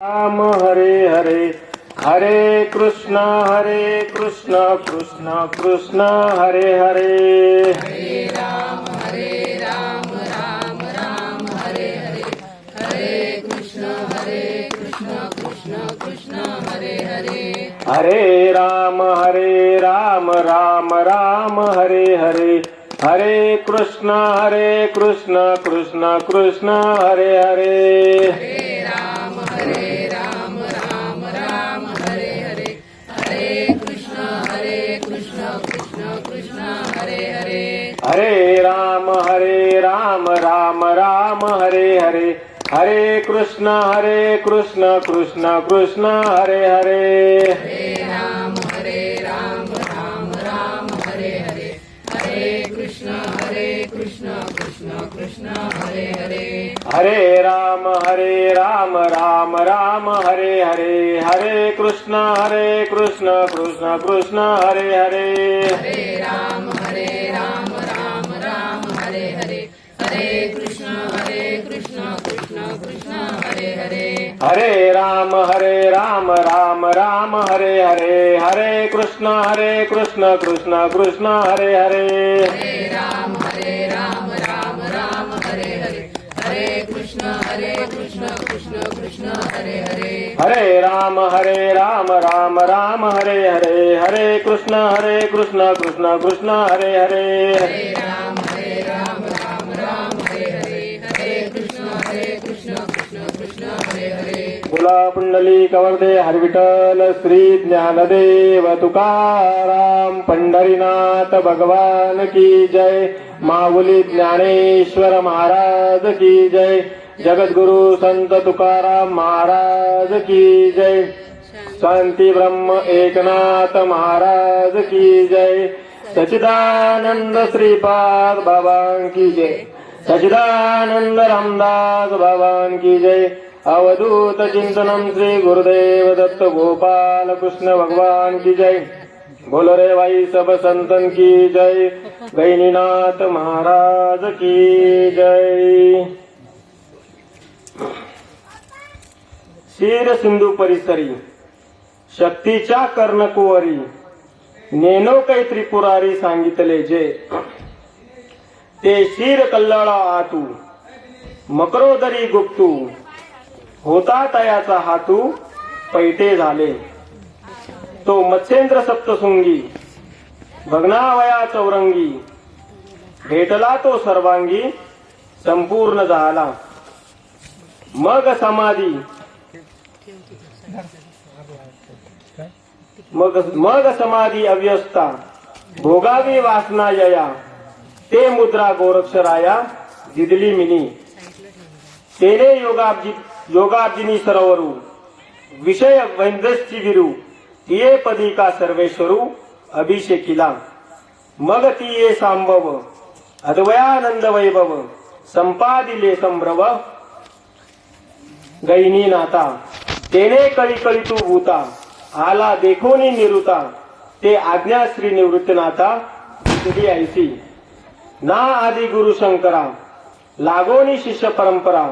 राम हरे हरे हरे कृष्ण कृष्ण कृष्ण हरे हरे हरे राम राम राम हरे हरे हरे कृष्ण कृष्ण कृष्ण हरे हरे हरे राम राम राम हरे हरे हरे कृष्ण कृष्ण कृष्ण हरे हरे हरे राम राम हरे हरे हरे कृष्ण कृष्ण कृष्ण हरे हरे हरे राम राम हरे हरे हरे कृष्ण कृष्ण कृष्ण हरे हरे हरे राम राम हरे हरे हरे कृष्ण कृष्ण कृष्ण हरे हरे हरे राम राम हरे हरे हरे कृष्ण कृष्ण कृष्ण हरे हरे हरे राम राम हरे हरे हरे कृष्ण कृष्ण कृष्ण हरे हरे हरे राम राम हरे हरे हरे कृष्ण कृष्ण कृष्ण हरे हरे हरे राम राम हरे हरे हरे कृष्ण कृष्ण कृष्ण हरे हरे हरे राम राम हरे हरे हरे कृष्ण कृष्ण कृष्ण हरे हरे हरे राम राम हरे हरे हरे कृष्ण कृष्ण कृष्ण हरे हरे बोला पुंडली कवर्दे हरविठल श्री ज्ञानदेव तुकाराम पंढरीनाथ भगवान की जय माऊली ज्ञानेश्वर महाराज की जय जगद्गुरु संत तुकाराम महाराज की जय शांती ब्रह्म एकनाथ महाराज की जय सच्चिदानंद श्रीपाद बाबा की जय सच्चिदानंद रामदास भगवान की जय अवधूत चिंतनम श्री गुरुदेव दत्त गोपाल कृष्ण भगवान की जय बोलो रे भाई सब संतन की जय गैनीनाथ महाराज की जय शीर सिंधू परिसरी शक्तीच्या कर्णकुवरी नेनो कै त्रिपुरारी सांगितले जे ते शीर कल्लाळा आतू मकरोदरी गुप्तू होता तयाचा हातू पैठे झाले तो मत्स्येंद्र सप्तशृंगी भग्नावया चौरंगी भेटला तो सर्वांगी संपूर्ण झाला मग समाधी अव्यस्था भोगावी वासना यया ते मुद्रा गोरक्षराया दिदली मिनी तेने योगाब्जिनी सरोवरू विषय वैंदस्ची विरू तिये पदी का सर्वेश्वरू अभिषेकिला मग तिये सांबव अद्वयानंद वैभव संपादिले संभ्रव गैनी नाता तेने कळी कळी तू भूता आला देखोनी निरुता ते आज्ञा श्री निवृत्तनाथा दिदली ऐसी ना आदि गुरु शंकरा लागोनी शिष्य परंपरा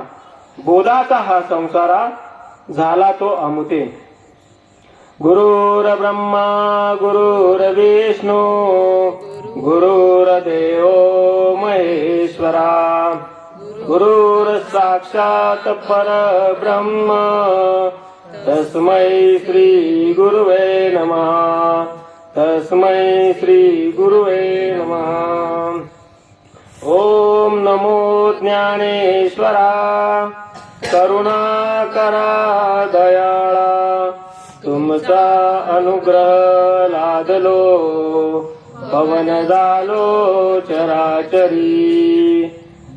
बोधाचा हा संसारा झाला तो अमुते गुरुर ब्रह्मा गुरुर विष्णू गुरुर्देव महेश्वरा गुरुर साक्षात परब्रह्म तस्मै श्री गुरुवे नमः तस्मै श्री गुरुवे नमः ओम नमो ज्ञानेश्वरा करुणाकरा दयाळा तुमचा अनुग्रह लादलो पवन झालो चराचरी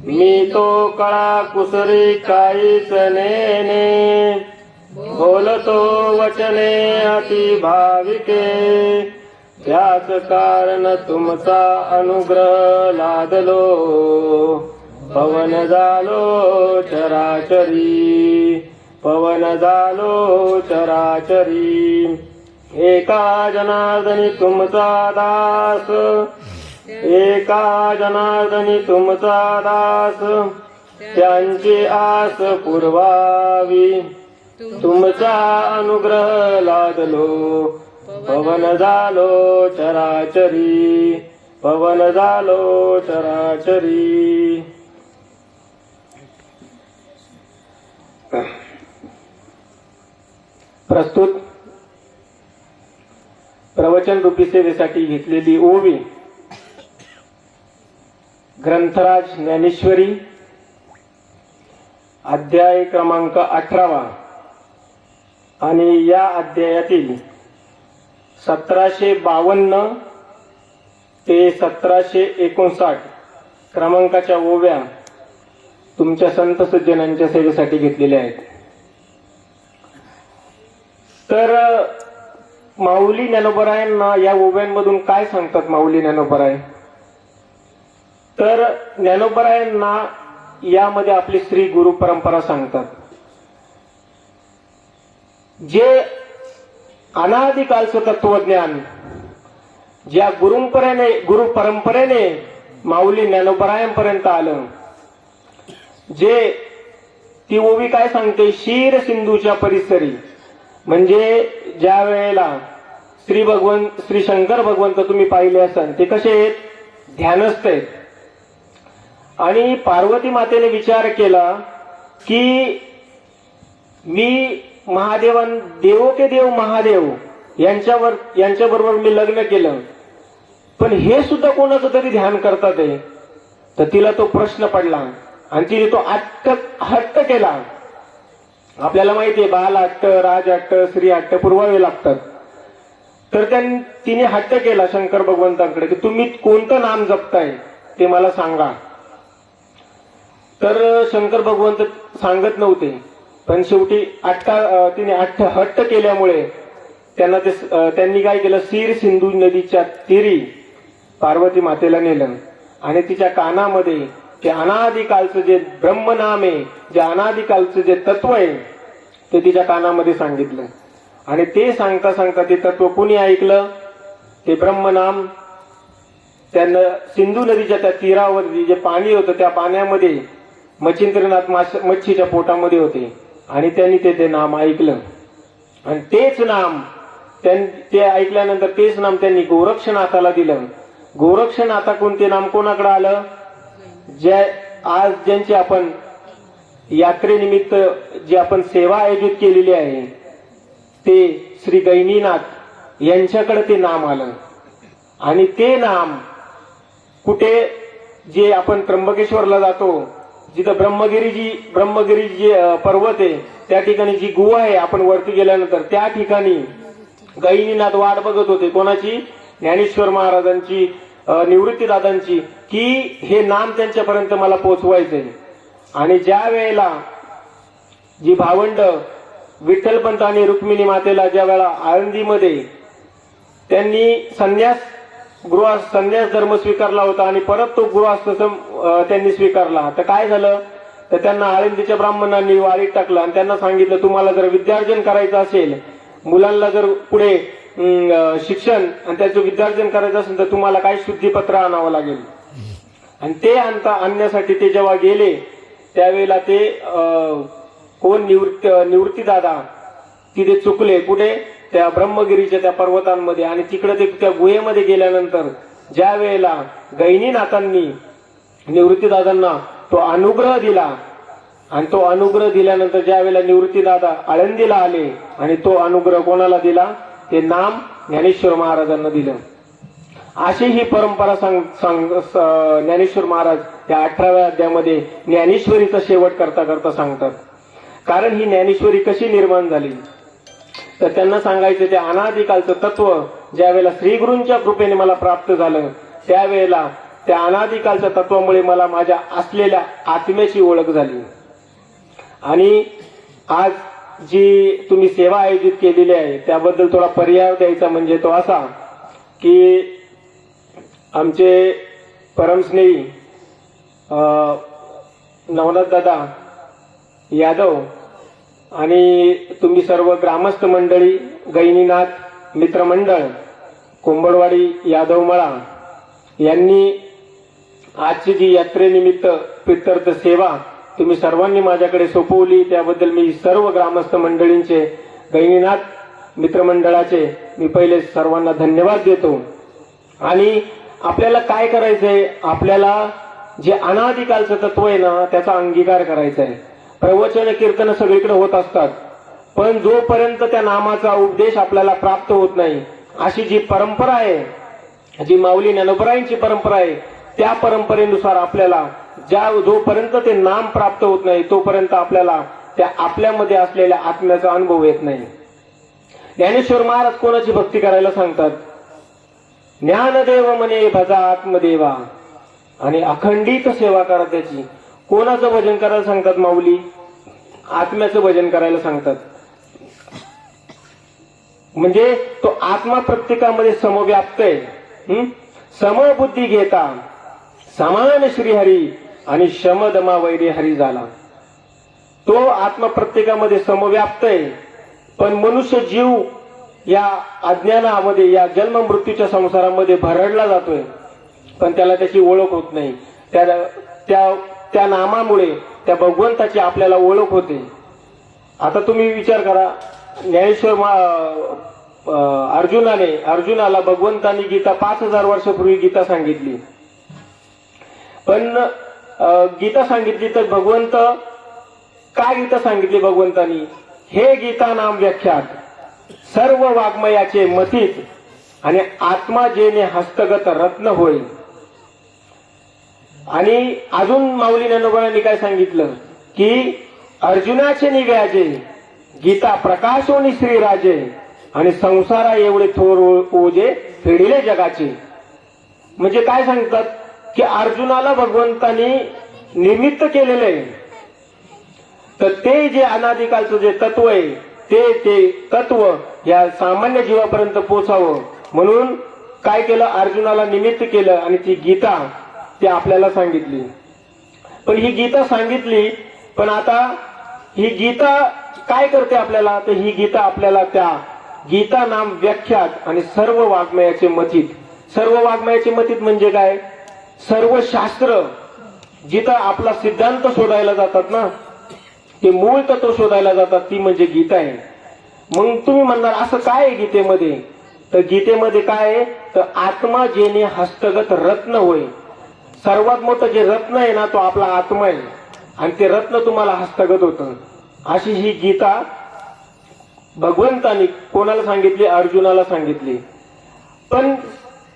मी तो कळा कुसरी काहीच नेने बोलतो वचने अति भाविके त्याच कारण तुमचा अनुग्रह लादलो पवन झालो चराचरी पवन झालो चराचरी एका जनार्दनी तुमचा दास एका जनार्दनी तुमचा दास त्यांची आस पुरवावी तुमचा अनुग्रह लादलो पवन झालो चराचरी पवन झालो चराचरी. प्रस्तुत प्रवचन रूपी सेवेसाठी घेतलेली ओवी ग्रंथराज ज्ञानेश्वरी अध्याय क्रमांक 18 आणि या अध्यायातील 1752 ते 1759 क्रमांकाच्या ओव्या तुमच्या संत सज्जनांच्या सेवेसाठी घेतलेल्या आहेत. तर माऊली ज्ञानोबरायांना या ओव्यांमधून काय सांगतात माऊली ज्ञानोबराय? तर ज्ञानोबरायांना यामध्ये आपली श्री गुरु परंपरा सांगतात, जे अनादिकालचं तत्वज्ञान ज्या गुरु परंपरेने माऊली ज्ञानोबरायांपर्यंत आलं. जे ती ओवी काय सांगते, शीर सिंधूच्या परिसरी, म्हणजे ज्या वेळेला श्री शंकर भगवंत तुम्ही पाहिले असाल ते कसे आहेत, ध्यानस्थ आहेत. आणि पार्वती मातेने विचार केला की मी देवो के देव महादेव यांच्याबरोबर मी लग्न केलं, पण हे सुद्धा कोणाचं तरी ध्यान करतात आहे. तर तिला तो प्रश्न पडला आणि तिने तो हट्ट केला. आपल्याला माहितीये बाल हट्ट, राज हट्ट, श्री हट्ट पुरवावे लागतात. तर तिने हट्ट केला शंकर भगवंतांकडे की तुम्ही कोणतं नाम जपताय ते मला सांगा. तर शंकर भगवंत सांगत नव्हते, पण शेवटी तिने हट्ट केल्यामुळे त्यांनी काय केलं, शीर सिंधू नदीच्या तीरी पार्वती मातेला नेलं आणि तिच्या कानामध्ये ते अनादिकालचं जे ब्रह्मनाम आहे, जे अनादिकालचं जे तत्व आहे ते तिच्या कानामध्ये सांगितलं. आणि ते सांगता सांगता ते तत्व कुणी ऐकलं, ते ब्रह्मनाम. त्यांना सिंधू नदीच्या त्या तीरावरती जे पाणी होतं त्या पाण्यामध्ये मच्छिंद्रनाथ मच्छीच्या पोटामध्ये होते आणि त्यांनी ते नाम ऐकलं. आणि तेच नाम ते ऐकल्यानंतर तेच नाम त्यांनी गोरक्षनाथाला दिलं. गोरक्षनाथाकडून ते नाम कोणाकडे आलं, आज ज्यांची आपण यात्रेनिमित्त जी आपण सेवा आयोजित केलेली आहे ते श्री गैनीनाथ यांच्याकडे ते नाम आलं. आणि ते नाम कुठे, जे आपण त्र्यंबकेश्वरला जातो जिथं ब्रह्मगिरी जी पर्वत आहे त्या ठिकाणी जी गुहा आहे, आपण वरती गेल्यानंतर त्या ठिकाणी गैनीनाथ वाट बघत होते. कोणाची? ज्ञानेश्वर महाराजांची, निवृत्तीदादांची, की हे नाम त्यांच्यापर्यंत मला पोचवायचंय. आणि ज्या वेळेला जी भावंड विठ्ठलपंत आणि रुक्मिणी मातेला ज्या वेळेला आळंदीमध्ये त्यांनी संन्यास धर्म स्वीकारला होता आणि परत तो गृहस्थ त्यांनी स्वीकारला, तर काय झालं, तर त्यांना आळंदीच्या ब्राह्मणांनी वाळीत टाकलं आणि त्यांना सांगितलं तुम्हाला जर विद्यार्जन करायचं असेल, मुलांना जर पुढे शिक्षण आणि त्याचं विद्यार्जन करायचं असेल तर तुम्हाला काही शुद्धीपत्र आणावं लागेल. आणि ते आणण्यासाठी ते जेव्हा गेले त्यावेळेला ते कोण निवृत्तीदादा तिथे चुकले. कुठे? त्या ब्रह्मगिरीच्या त्या पर्वतांमध्ये. आणि तिकडे ते त्या गुहेमध्ये गेल्यानंतर ज्या वेळेला गैनीनाथांनी निवृत्तीदादांना तो अनुग्रह दिला आणि तो अनुग्रह दिल्यानंतर ज्या वेळेला निवृत्तीदादा आळंदीला आले आणि तो अनुग्रह कोणाला दिला, ते नाम ज्ञानेश्वर महाराजांना दिलं. अशी ही परंपरा ज्ञानेश्वर महाराज या 18व्या अध्यायामध्ये ज्ञानेश्वरीचा शेवट करता करता सांगतात. कारण ही ज्ञानेश्वरी कशी निर्माण झाली, तर त्यांना सांगायचं ते अनादिकालचं तत्व ज्या वेळेला श्रीगुरूंच्या कृपेने मला प्राप्त झालं त्यावेळेला त्या अनादिकालच्या तत्वामुळे मला माझ्या असलेल्या आत्म्याची ओळख झाली. आणि आज जी तुम्ही सेवा आयोजित केलेली आहे त्याबद्दल थोडा पर्याय द्यायचा म्हणजे तो असा की आमचे परमस्नेही नवनाथ दादा यादव आणि तुम्ही सर्व ग्रामस्थ मंडळी, गैनीनाथ मित्रमंडळ, कोंबडवाडी यादवमळा यांनी आजची जी यात्रेनिमित्त प्रीत्यर्थ सेवा तुम्ही सर्वांनी माझ्याकडे सोपवली, त्याबद्दल मी सर्व ग्रामस्थ मंडळींचे, गहिनीनाथ मित्रमंडळाचे मी पहिले सर्वांना धन्यवाद देतो. आणि आपल्याला काय करायचंय, आपल्याला जे अनादिकालचं तत्व आहे ना त्याचा अंगीकार करायचा आहे. प्रवचन कीर्तन सगळीकडे होत असतात, पण जोपर्यंत त्या नामाचा उपदेश आपल्याला प्राप्त होत नाही, अशी जी परंपरा आहे, जी माऊली ज्ञानोबरायांची परंपरा आहे, त्या परंपरेनुसार आपल्याला जोपर्यंत ते नाम प्राप्त होत नाही तोपर्यंत आपल्याला त्या आपल्यामध्ये असलेल्या आत्म्याचा अनुभव येत नाही. ज्ञानेश्वर महाराज कोणाची भक्ती करायला सांगतात? ज्ञानदेव म्हणे भजा आत्मदेवा, आणि अखंडित सेवा करा त्याची. कोणाचं भजन करायला सांगतात माऊली? आत्म्याचं भजन करायला सांगतात. म्हणजे तो आत्मा प्रत्येकामध्ये समव्याप्त आहे. समबुद्धी घेता समान श्रीहरी आणि शमदमा वैरी हरी झाला. तो आत्मा प्रत्येकामध्ये समव्याप्त आहे, पण मनुष्य जीव या अज्ञानामध्ये, या जन्म मृत्यूच्या संसारामध्ये भरडला जातोय, पण त्याला त्याची ओळख होत नाही. त्या नामामुळे त्या भगवंताची आपल्याला ओळख होते. आता तुम्ही विचार करा, ज्ञानेश्वर अर्जुनाला भगवंतांनी गीता 5000 वर्षापूर्वी गीता सांगितली, पण गीता सांगितली तर भगवंत काय गीता सांगितली भगवंतांनी? हे गीता नाम व्याख्यात सर्व वाङ्मयाचे मथित आणि आत्मा जेने हस्तगत रत्न होय. आणि अजून माऊली ज्ञानोबांनी काय सांगितलं की अर्जुनाचे निव्याजे गीता प्रकाशोनी श्रीराजे आणि संसारा एवढे थोर ओजे फेडिले जगाचे. म्हणजे काय सांगतात की अर्जुनाला भगवंतांनी निमित्त केलेलं आहे, तर ते जे अनादिकालचं जे तत्व आहे ते तत्व या सामान्य जीवापर्यंत पोचावं म्हणून काय केलं, अर्जुनाला निमित्त केलं आणि ती गीता ती आपल्याला सांगितली. पण ही गीता सांगितली, पण आता ही गीता काय करते आपल्याला? तर ही गीता आपल्याला त्या गीता नाम व्याख्यात आणि सर्व वाङ्मयाचे मथित. सर्व वाङ्मयाचे मथित म्हणजे काय? सर्व शास्त्र जिथं आपला सिद्धांत शोधायला जातात ना, ते मूळ तत्व शोधायला जातात, ती म्हणजे गीता आहे. मग तुम्ही म्हणणार असं काय आहे गीतेमध्ये? तर गीतेमध्ये काय आहे, तर आत्मा जेने हस्तगत रत्न होय. सर्वात मोठं जे रत्न आहे ना तो आपला आत्मा आहे, आणि ते रत्न तुम्हाला हस्तगत होतं. अशी ही गीता भगवंतांनी कोणाला सांगितली? अर्जुनाला सांगितली. पण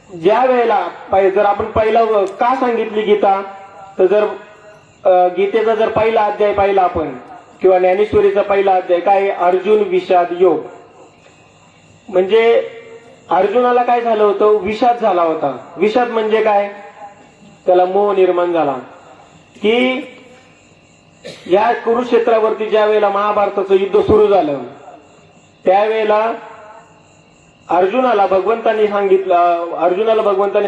ज्या वेळेला जर आपण पहिला का सांगितली गीता, तर जर गीतेचा जर पहिला अध्याय पाहिला आपण किंवा ज्ञानेश्वरीचा पहिला अध्याय काय? अर्जुन विषाद योग. म्हणजे अर्जुनाला काय झालं होतं? विषाद झाला होता. विषाद म्हणजे काय? त्याला मोह निर्माण झाला की या कुरुक्षेत्रावरती ज्या वेळेला महाभारताचं युद्ध सुरू झालं त्यावेळेला अर्जुनाला भगवंतांनी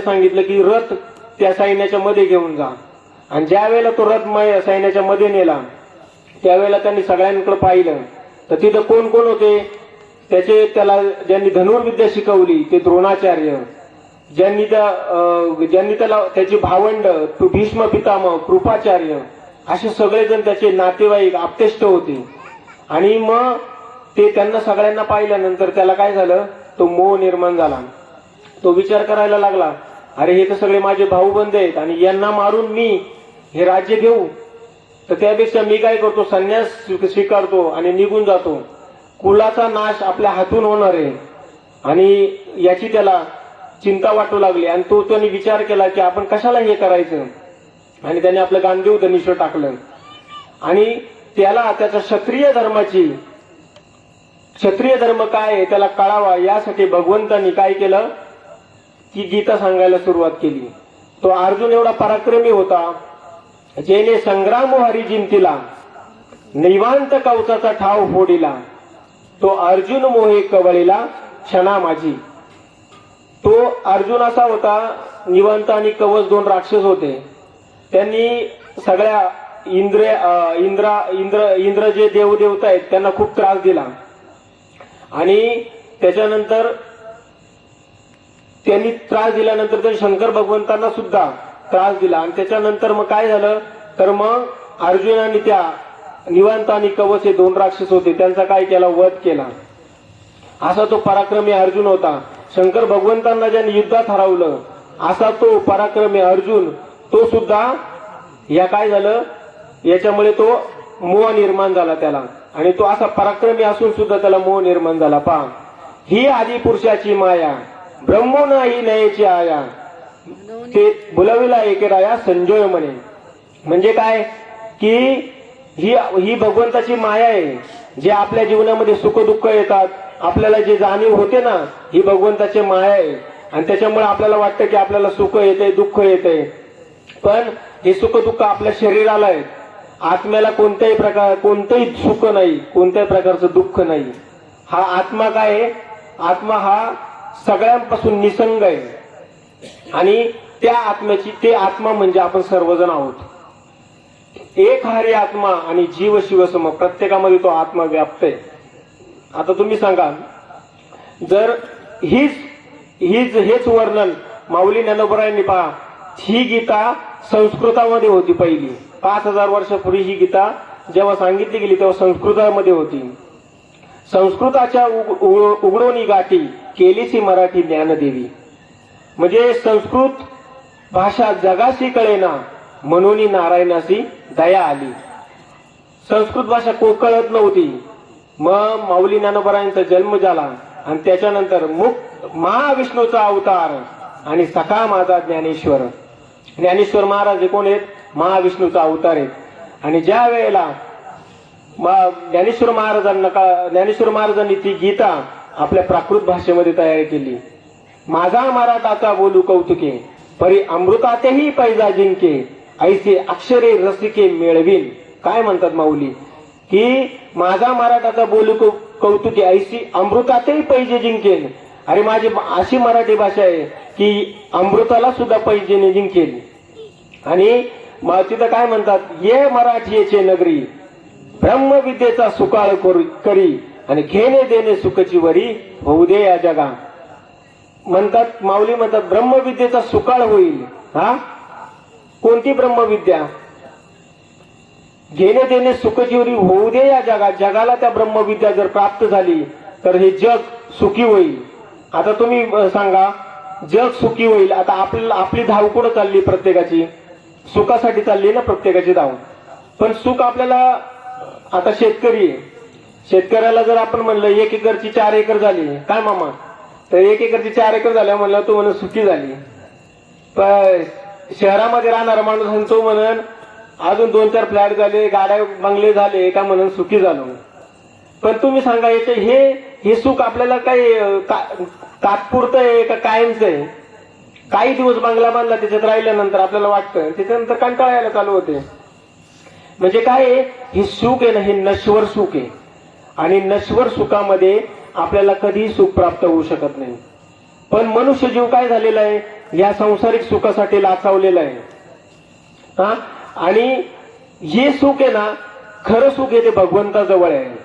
सांगितलं की रथ त्या सैन्याच्या मध्ये घेऊन जा. आणि ज्या वेळेला तो रथ सैन्याच्या मध्ये नेला त्यावेळेला त्यांनी सगळ्यांकडे पाहिलं, तर तिथं कोण कोण होते? त्याला ज्यांनी धनुर्विद्या शिकवली ते द्रोणाचार्य, ज्यांनी त्याला त्याची भावंड भीष्म पितामह, कृपाचार्य, असे सगळेजण त्याचे नातेवाईक आप्तेष्ट होते. आणि मग ते त्यांना सगळ्यांना पाहिल्यानंतर त्याला काय झालं? तो मोह निर्माण झाला. तो विचार करायला लागला, अरे हे तर सगळे माझे भाऊबंद आहेत आणि यांना मारून मी हे राज्य घेऊ, तर त्यापेक्षा मी काय करतो, संन्यास स्वीकारतो आणि निघून जातो. कुलाचा नाश आपल्या हातून होणार आहे आणि याची त्याला चिंता वाटू लागली. आणि त्याने विचार केला की आपण कशाला हे करायचं, आणि त्याने आपलं गांडीव धनुष्य टाकलं. आणि त्याला त्याच्या क्षत्रिय धर्म काय आहे त्याला कळावा यासाठी भगवंतांनी काय केलं की गीता सांगायला सुरुवात केली. तो अर्जुन एवढा पराक्रमी होता, जेने संग्राम हरी जिंतीला निवांत कवचाचा ठाव फोडिला, तो अर्जुन मोहे कवळीला क्षणा माझी. तो अर्जुन असा होता, निवांत आणि कवच दोन राक्षस होते. त्यांनी सगळ्या इंद्र जे देवदेवता आहेत त्यांना खूप त्रास दिला. आणि त्याच्यानंतर त्यांनी त्रास दिल्यानंतर त्यांनी शंकर भगवंतांना सुद्धा त्रास दिला. आणि त्याच्यानंतर मग काय झालं, तर मग अर्जुनाने त्या निवांत आणि कवच हे दोन राक्षस होते, त्यांचा काय केला, वध केला. असा तो पराक्रमी अर्जुन होता. शंकर भगवंतांना ज्याने युद्धात हरवलं असा तो पराक्रमी अर्जुन, तो सुद्धा या काय झालं, याच्यामुळे तो मोह निर्माण झाला त्याला. आणि तो असा पराक्रमी असून सुद्धा त्याला मोह निर्माण झाला. पहा, ही आदी पुरुषाची माया, ब्रह्मो नाही नयेची आया, ते बोलाविला एके राया संजय म्हणे. म्हणजे काय की ही भगवंताची माया आहे. जे आपल्या जीवनामध्ये सुख दुःख येतात, आपल्याला जे जाणीव होते ना, ही भगवंताची माया आहे. आणि त्याच्यामुळे आपल्याला वाटतं की आपल्याला सुख येते, दुःख येते, पण हे सुख दुःख आपल्या शरीराला आहे. आत्म्याला कोणतंही सुख नाही, कोणत्याही प्रकारचं दुःख नाही. हा आत्मा काय आहे, आत्मा हा सगळ्यांपासून निसंग आहे. आणि त्या आत्म्याची, ते आत्मा म्हणजे आपण सर्वजण आहोत. एक हरी आत्मा आणि जीव शिवसम, प्रत्येकामध्ये तो आत्मा व्याप्त आहे. आता तुम्ही सांगा, जर हेच वर्णन माऊली ज्ञानोबरायांनी, पहा, ही गीता संस्कृतामध्ये होती पहिली. 5000 वर्षापूर्वी ही गीता जेव्हा सांगितली गेली तेव्हा संस्कृतामध्ये होती. संस्कृताच्या उघडोनी गाठी केलीसी मराठी ज्ञानदेवी. म्हणजे संस्कृत भाषा जगाशी कळेना म्हणून नारायणाशी दया आली. संस्कृत भाषा कळत नव्हती. मग माऊली ज्ञानोबरायांचा जन्म झाला आणि त्याच्यानंतर महाविष्णूचा अवतार आणि सखा माझा ज्ञानेश्वर. ज्ञानेश्वर महाराज हे कोण आहेत, महाविष्णूचा अवतार आहेत. आणि ज्या वेळेला ज्ञानेश्वर महाराजांनी ती गीता आपल्या प्राकृत भाषेमध्ये तयार केली. माझा मराठाचा बोलू कौतुके, परी अमृतातेही पैजा जिंके, ऐसे अक्षरे रसिके मिळवीन. काय म्हणतात माऊली, की माझा मराठाचा बोलू कौतुके, ऐसी अमृतातेही पैजे जिंकेन. अरे माझी अशी मराठी भाषा आहे की अमृताला सुद्धा पैजेने जिंकेल. आणि तिथं काय म्हणतात, ये मराठीचे नगरी, ब्रह्मविद्येचा सुकाळ करी आणि घेणे देणे सुखची वरी, होऊ दे या जगा. म्हणतात माऊली म्हणतात ब्रह्मविद्येचा सुकाळ होईल. हा, कोणती ब्रह्मविद्या, घेणे देणे सुखची वरी होऊ दे या जगा. जगाला त्या ब्रह्मविद्या जर प्राप्त झाली तर हे जग सुखी होईल. आता तुम्ही सांगा, जग सुखी होईल. आता आपली धाव कुठं चालली, प्रत्येकाची सुखासाठी चालली ना, प्रत्येकाची धाव. पण सुख आपल्याला, आता शेतकरी आहे, शेतकऱ्याला जर आपण म्हणलं 1 एकरची 4 एकर झाली, काय मामा, तर 1 एकरची 4 एकर झाल्या म्हणलं तो म्हणून सुखी झाली. पण शहरामध्ये राहणारा माणूस म्हणतो म्हणून अजून 2-4 फ्लॅट झाले, गाड्या बंगले झाले का म्हणून सुखी झालो. पण तुम्ही सांगा, हे सुख आपल्याला काही तात्पुरतं आहे का कायमचं आहे? काही दिवस बंगला बांधला, त्याच्यात राहिल्यानंतर आपल्याला वाटतं, त्याच्यानंतर कंटाळा यायला चालू होते. म्हणजे काय, हे सुख आहे ना, हे नश्वर सुख आहे. आणि नश्वर सुखामध्ये आपल्याला कधीही सुख प्राप्त होऊ शकत नाही. पण मनुष्य जीव काय झालेला आहे, या सांसारिक सुखासाठी लाचावलेला आहे. हा, आणि हे सुख आहे ना, खरं सुख आहे ते भगवंताजवळ आहे.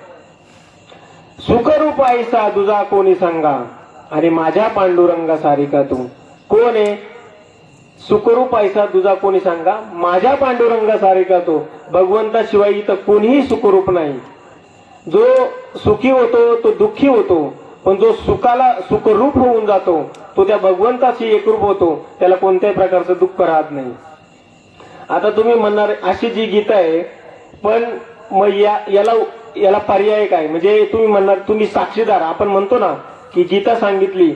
सुखरूप ऐसा तुझा कोणी सांगा, आणि माझ्या पांडुरंगा सारिका तू. कोण आहे सुखरूप ऐसा तुझा कोणी सांगा, माझ्या पांडुरंगा सारिका तो. भगवंताशिवाय इथं कोणीही सुखरूप नाही. जो सुखी होतो तो दुःखी होतो, पण जो सुखरूप होऊन जातो तो त्या भगवंताशी एकरूप होतो, त्याला कोणत्याही प्रकारचं दुःख राहत नाही. आता तुम्ही म्हणणार अशी जी गीता आहे, पण मग याला पर्याय काय? म्हणजे तुम्ही म्हणणार, तुम्ही साक्षीदार, आपण म्हणतो ना की गीता सांगितली,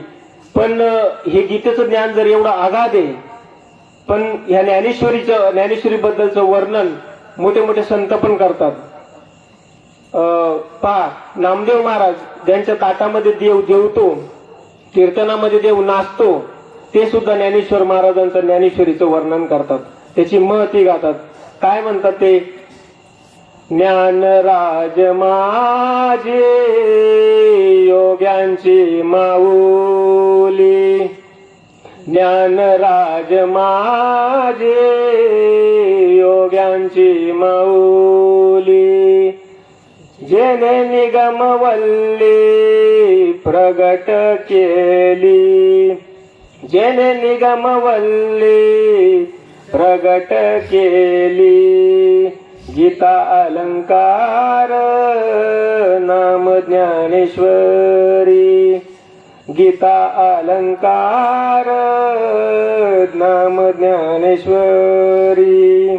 पण हे गीतेचं ज्ञान जर एवढं आगाध आहे, पण ह्या ज्ञानेश्वरी बद्दलचं वर्णन मोठे मोठे संत पण करतात. पहा, नामदेव महाराज ज्यांच्या ताटामध्ये देव जेवतो, कीर्तनामध्ये देव नाचतो, ते सुद्धा ज्ञानेश्वर महाराजांचं ज्ञानेश्वरीचं वर्णन करतात, त्याची महती गातात. काय म्हणतात ते, ज्ञानराज माझे योग्यांची माऊली, ज्ञानराज माझे योग्यांची माऊली, जेने निगमवल्ली प्रगट केली, जेने निगमवल्ली प्रगट केली, गीता अलंकार नाम ज्ञानेश्वरी, गीता अलंकार नाम ज्ञानेश्वरी.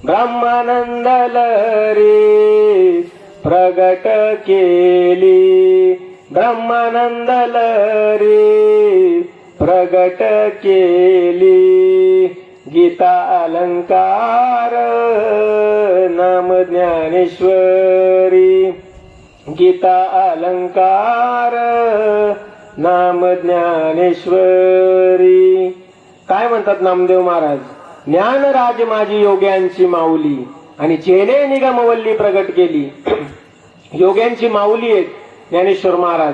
ब्रह्मानंद लहरी प्रगट केली, ब्रह्मानंद लहरी प्रगट केली. गीता अलंकार नाम ज्ञानेश्वरी, गीता अलंकार नाम ज्ञानेश्वरी. काय म्हणतात नामदेव महाराज? ज्ञानराज माझी योग्यांची माऊली आणि चेने निगमवल्ली प्रगट केली. योग्यांची माऊली आहेत ज्ञानेश्वर महाराज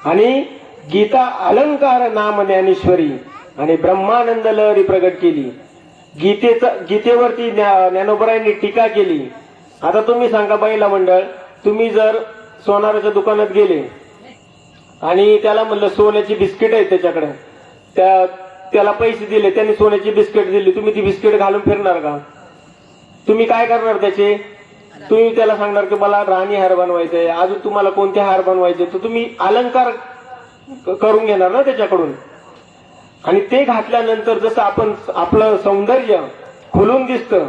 आणि गीता अलंकार नाम ज्ञानेश्वरी आणि ब्रह्मानंद लहरी प्रगट केली. गीतेवरती ज्ञानोबरायांनी टीका केली. आता तुम्ही सांगा महिला मंडळ, तुम्ही जर सोनाराच्या दुकानात गेले आणि त्याला म्हणलं सोन्याची बिस्किट आहे त्याच्याकडे, त्याला पैसे दिले, त्यांनी सोन्याची बिस्किट दिली, तुम्ही ती बिस्किट घालून फिरणार का? तुम्ही काय करणार त्याचे? तुम्ही त्याला सांगणार की मला राणी हार बनवायचंय, अजून तुम्हाला कोणते हार बनवायचे, तर तुम्ही अलंकार करून घेणार ना त्याच्याकडून. आणि ते घातल्यानंतर जसं आपण आपलं सौंदर्य खुलून दिसतं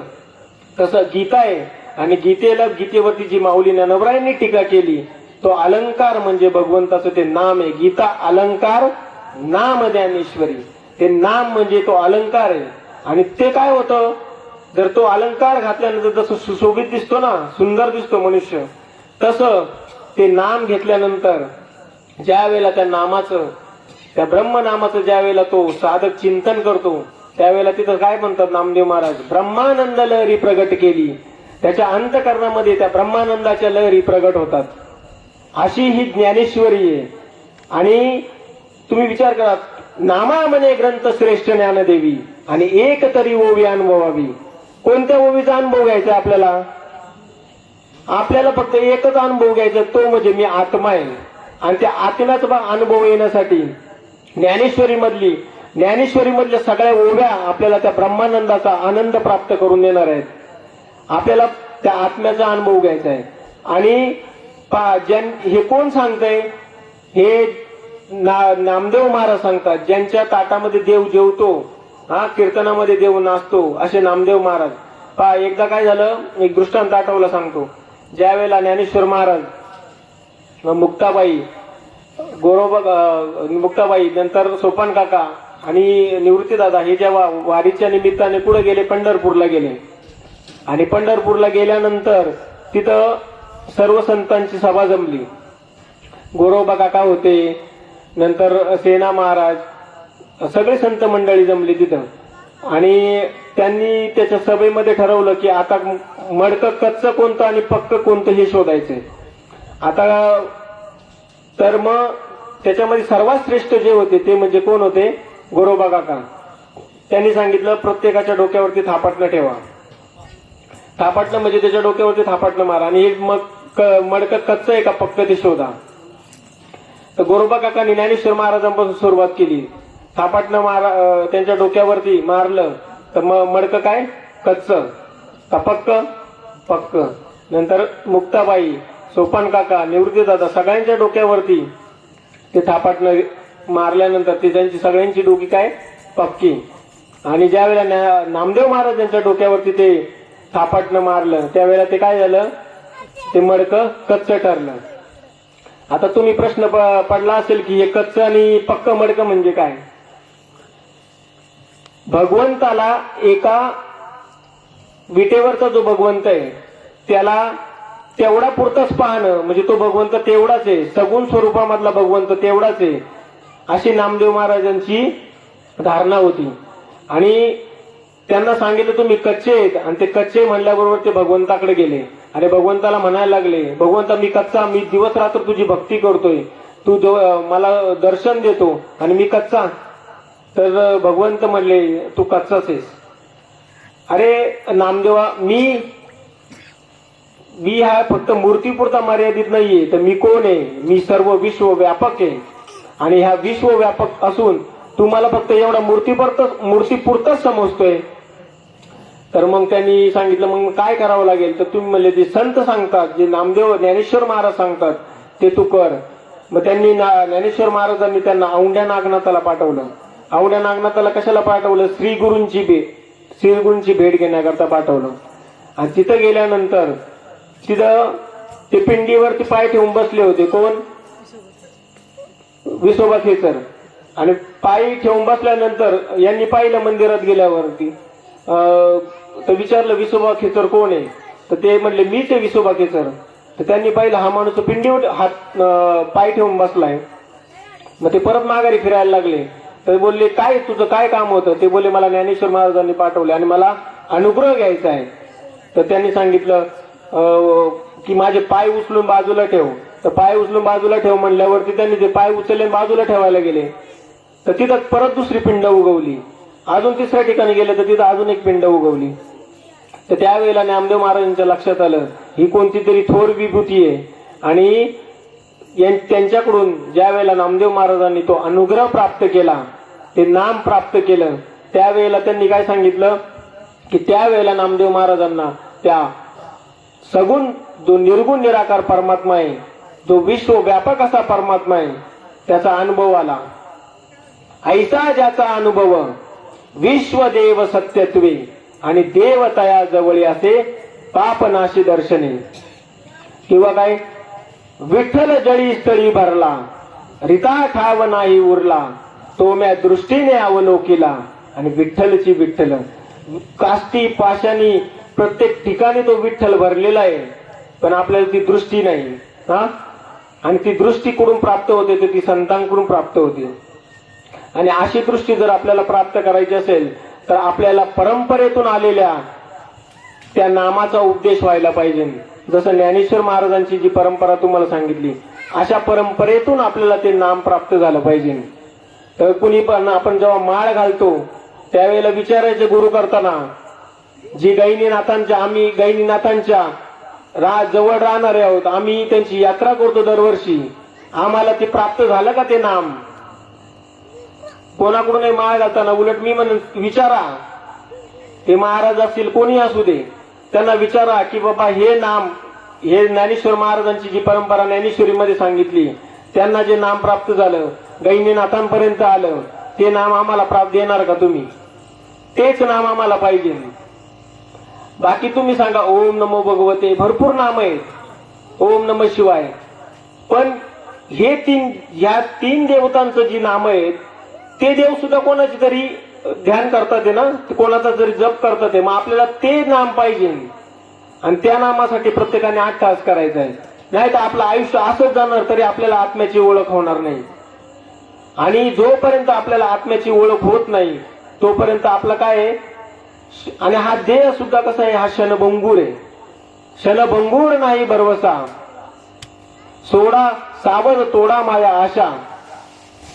तसं गीता आहे. आणि गीतेवरती जी माऊली ज्ञानोबरायांनी टीका केली तो अलंकार म्हणजे भगवंताचं ते नाम आहे. गीता अलंकार नाम ज्ञानेश्वरी, ते नाम म्हणजे तो अलंकार आहे. आणि ते काय होतं, जर तो अलंकार घातल्यानंतर जसं सुशोभित दिसतो ना, सुंदर दिसतो मनुष्य, तसं ते नाम घेतल्यानंतर ज्या वेळेला त्या नामाचं, त्या ब्रह्मनामाचं ज्या वेळेला तो साधक चिंतन करतो त्यावेळेला तिथं काय म्हणतात नामदेव महाराज? ब्रह्मानंद लहरी प्रगट केली. त्याच्या अंतकरणामध्ये त्या ब्रह्मानंदाच्या लहरी प्रगट होतात. अशी ही ज्ञानेश्वरी आहे. आणि तुम्ही विचार करा, नामा म्हणे ग्रंथ श्रेष्ठ ज्ञानदेवी आणि एक तरी ओवी अनुभवावी. कोणत्या ओवीचा अनुभव घ्यायचा आपल्याला? आपल्याला फक्त एकच अनुभव घ्यायचा, तो म्हणजे मी आत्मा आहे. आणि त्या आत्म्याचा अनुभव येण्यासाठी ज्ञानेश्वरी मधल्या सगळ्या ओव्या आपल्याला त्या ब्रह्मानंदाचा आनंद प्राप्त करून देणार आहेत. आपल्याला त्या आत्म्याचा अनुभव घ्यायचा आहे. आणि हे कोण सांगतंय? हे नामदेव महाराज सांगतात. ज्यांच्या ताटामध्ये देव जेवतो, कीर्तनामध्ये देव नाचतो, असे नामदेव महाराज. एकदा काय झालं, एक दृष्टांत आठवला सांगतो. ज्या वेळेला ज्ञानेश्वर महाराज, मुक्ताबाई, मुक्ताबाई, नंतर सोपान काका आणि निवृत्तीदादा हे जेव्हा वारीच्या निमित्ताने पुढे गेले, पंढरपूरला गेले. आणि पंढरपूरला गेल्यानंतर तिथं सर्व संतांची सभा जमली. गोरोबा काका होते, नंतर सेना महाराज, सगळे संत मंडळी जमली तिथं. आणि त्यांनी त्याच्या सभेमध्ये ठरवलं की आता मडकं कच्चं कोणतं आणि पक्क कोणतं हे शोधायचंय. आता तर मग त्याच्यामध्ये सर्वात श्रेष्ठ जे होते ते म्हणजे कोण होते? गोरोबा काका. त्यांनी सांगितलं प्रत्येकाच्या डोक्यावरती थापाटणं ठेवा. थापाटणं म्हणजे त्याच्या डोक्यावरती थापाटणं मारा आणि हे मग मडकं कच्चं आहे का पक्क ते शोधा. तर गोरोबा काकांनी ज्ञानेश्वर महाराजांपासून सुरुवात केली. थापाटणं त्यांच्या डोक्यावरती मारलं तर मग मडकं काय? कच्चं का पक्क? पक्क. नंतर मुक्ताबाई, सोपान काका, निवृत्तीदादा सगळ्यांच्या डोक्यावरती ते थापाटणं मारल्यानंतर ते त्यांची सगळ्यांची डोकी काय? पक्की. आणि ज्या वेळेला नामदेव महाराजांच्या डोक्यावरती ते थापाटणं मारलं त्यावेळेला ते काय झालं? ते मडकं कच्चं ठरलं. आता तुम्ही प्रश्न पडला असेल की हे कच्चं आणि पक्क मडकं म्हणजे काय? भगवंताला एका विटेवरचा जो भगवंत आहे त्याला तेवढा पुरतच पाहणं म्हणजे तो भगवंत तेवढाच आहे, सगुण स्वरूपामधला भगवंत तेवढाच आहे, अशी नामदेव महाराजांची धारणा होती. आणि त्यांना सांगितलं तुम्ही कच्चे आहेत, आणि ते कच्चे म्हणल्याबरोबर ते भगवंताकडे गेले आणि भगवंताला म्हणायला लागले, भगवंता मी कच्चा, मी दिवस रात्र तुझी भक्ती करतोय, तू मला दर्शन देतो आणि मी कच्चा. तर भगवंत म्हणले तू कच्चाच आहेस. अरे नामदेवा, मी हा फक्त मूर्तीपुरता मर्यादित नाहीये, तर मी कोण आहे? मी सर्व विश्व व्यापक आहे. आणि ह्या विश्व व्यापक असून तू मला फक्त एवढा मूर्तीपुरताच समजतोय. तर मग त्यांनी सांगितलं मग काय करावं लागेल, तर तुम्ही म्हणले जे संत सांगतात, जे नामदेव ज्ञानेश्वर महाराज सांगतात ते तू कर. मग त्यांनी ज्ञानेश्वर महाराजांनी त्यांना औंढ्या नागनाथाला पाठवलं. औंढ्या नागनाथाला कशाला पाठवलं? श्री गुरूंची भेट घेण्याकरता पाठवलं. आणि तिथं गेल्यानंतर तिथं ते पिंडीवरती पाय ठेवून बसले होते. कोण? विसोबा खेचर. आणि पायी ठेवून बसल्यानंतर यांनी पाहिलं मंदिरात गेल्यावरती, तर विचारलं विसोबा खेचर कोण आहे, तर ते म्हणले मीच आहे विसोबा खेचर. तर त्यांनी पाहिलं हा माणूस पिंडीवर पाय ठेवून बसलाय. मग ते परत माघारी फिरायला लागले. तर बोलले काय तुझं काय काम होतं? ते बोलले मला ज्ञानेश्वर महाराजांनी पाठवले आणि मला अनुग्रह घ्यायचा आहे. तर त्यांनी सांगितलं की माझे पाय उचलून बाजूला ठेव. तर पाय उचलून बाजूला ठेव म्हणल्यावरती त्यांनी ते पाय उचलले बाजूला ठेवायला गेले. तर तिथं परत दुसरी पिंड उगवली. अजून तिसऱ्या ठिकाणी गेले तर तिथं अजून एक पिंड उगवली. तर त्यावेळेला नामदेव महाराजांच्या लक्षात आलं ही कोणती तरी थोर विभूती आहे. आणि त्यांच्याकडून ज्या वेळेला नामदेव महाराजांनी तो अनुग्रह प्राप्त केला, ते नाम प्राप्त केलं, त्यावेळेला त्यांनी काय सांगितलं की त्यावेळेला नामदेव महाराजांना त्या सगुण जो निर्गुण निराकार परमात्मा आहे, जो विश्वव्यापक असा परमात्मा आहे, त्याचा अनुभव आला. ऐसा ज्याचा अनुभव विश्वदेव सत्यत्वे आणि देवतया जवळी असे पापनाशी दर्शने. किंवा काय? विठ्ठल जळी स्थळी भरला रिता ठाव नाही उरला तो म्या दृष्टीने अवलोकिला. आणि विठ्ठलची विठ्ठल काष्टी पाशानी प्रत्येक ठिकाणी तो विठ्ठल भरलेला आहे, पण आपल्याला ती दृष्टी नाही. आणि ती दृष्टी कुठून प्राप्त होते? तर ती संतांकडून प्राप्त होते. आणि अशी दृष्टी जर आपल्याला प्राप्त करायची असेल तर आपल्याला परंपरेतून आलेल्या त्या नामाचा उपदेश व्हायला पाहिजे. जसं ज्ञानेश्वर महाराजांची जी परंपरा तुम्हाला सांगितली, अशा परंपरेतून आपल्याला ते नाम प्राप्त झालं पाहिजे. तर कुणी पण आपण जेव्हा माळ घालतो त्यावेळेला विचारायचं गुरु करताना, जी आम्ही गैनीनाथांच्या जवळ राहणारे आहोत, आम्ही त्यांची यात्रा करतो दरवर्षी, आम्हाला ते प्राप्त झालं का ते नाम? कोणाकडूनही माळ घालताना उलट मी म्हणून विचारा, ते महाराज असतील कोणी असू दे, त्यांना विचारा की बाबा हे नाम, हे ज्ञानेश्वर महाराजांची जी परंपरा ज्ञानेश्वरीमध्ये सांगितली, त्यांना जे नाम प्राप्त झालं, गैनीनाथांपर्यंत आलं, ते नाम आम्हाला प्राप्त देणार का तुम्ही? तेच नाम आम्हाला पाहिजे. बाकी तुम्ही सांगा ओम नमो भगवते, भरपूर नाम आहेत, ओम नमः शिवाय, पण हे ह्या तीन देवतांचं जी नाम आहेत ते देव सुद्धा कोणाची तरी ध्यान करतात ना, कोणाचा जरी जप करतात, मग आपल्याला ते नाम पाहिजे. आणि त्या नामासाठी प्रत्येकाने 8 तास करायचा आहे. नाही तर आपलं आयुष्य असंच जाणार, तरी आपल्याला आत्म्याची ओळख होणार नाही. आणि जोपर्यंत आपल्याला आत्म्याची ओळख होत नाही तोपर्यंत आपलं काय आहे, आणि हा देह सुद्धा कसा आहे, हा क्षणभंगूर आहे. क्षणभंगूर नाही भरवसा सोडा सावध तोडा माया आशा.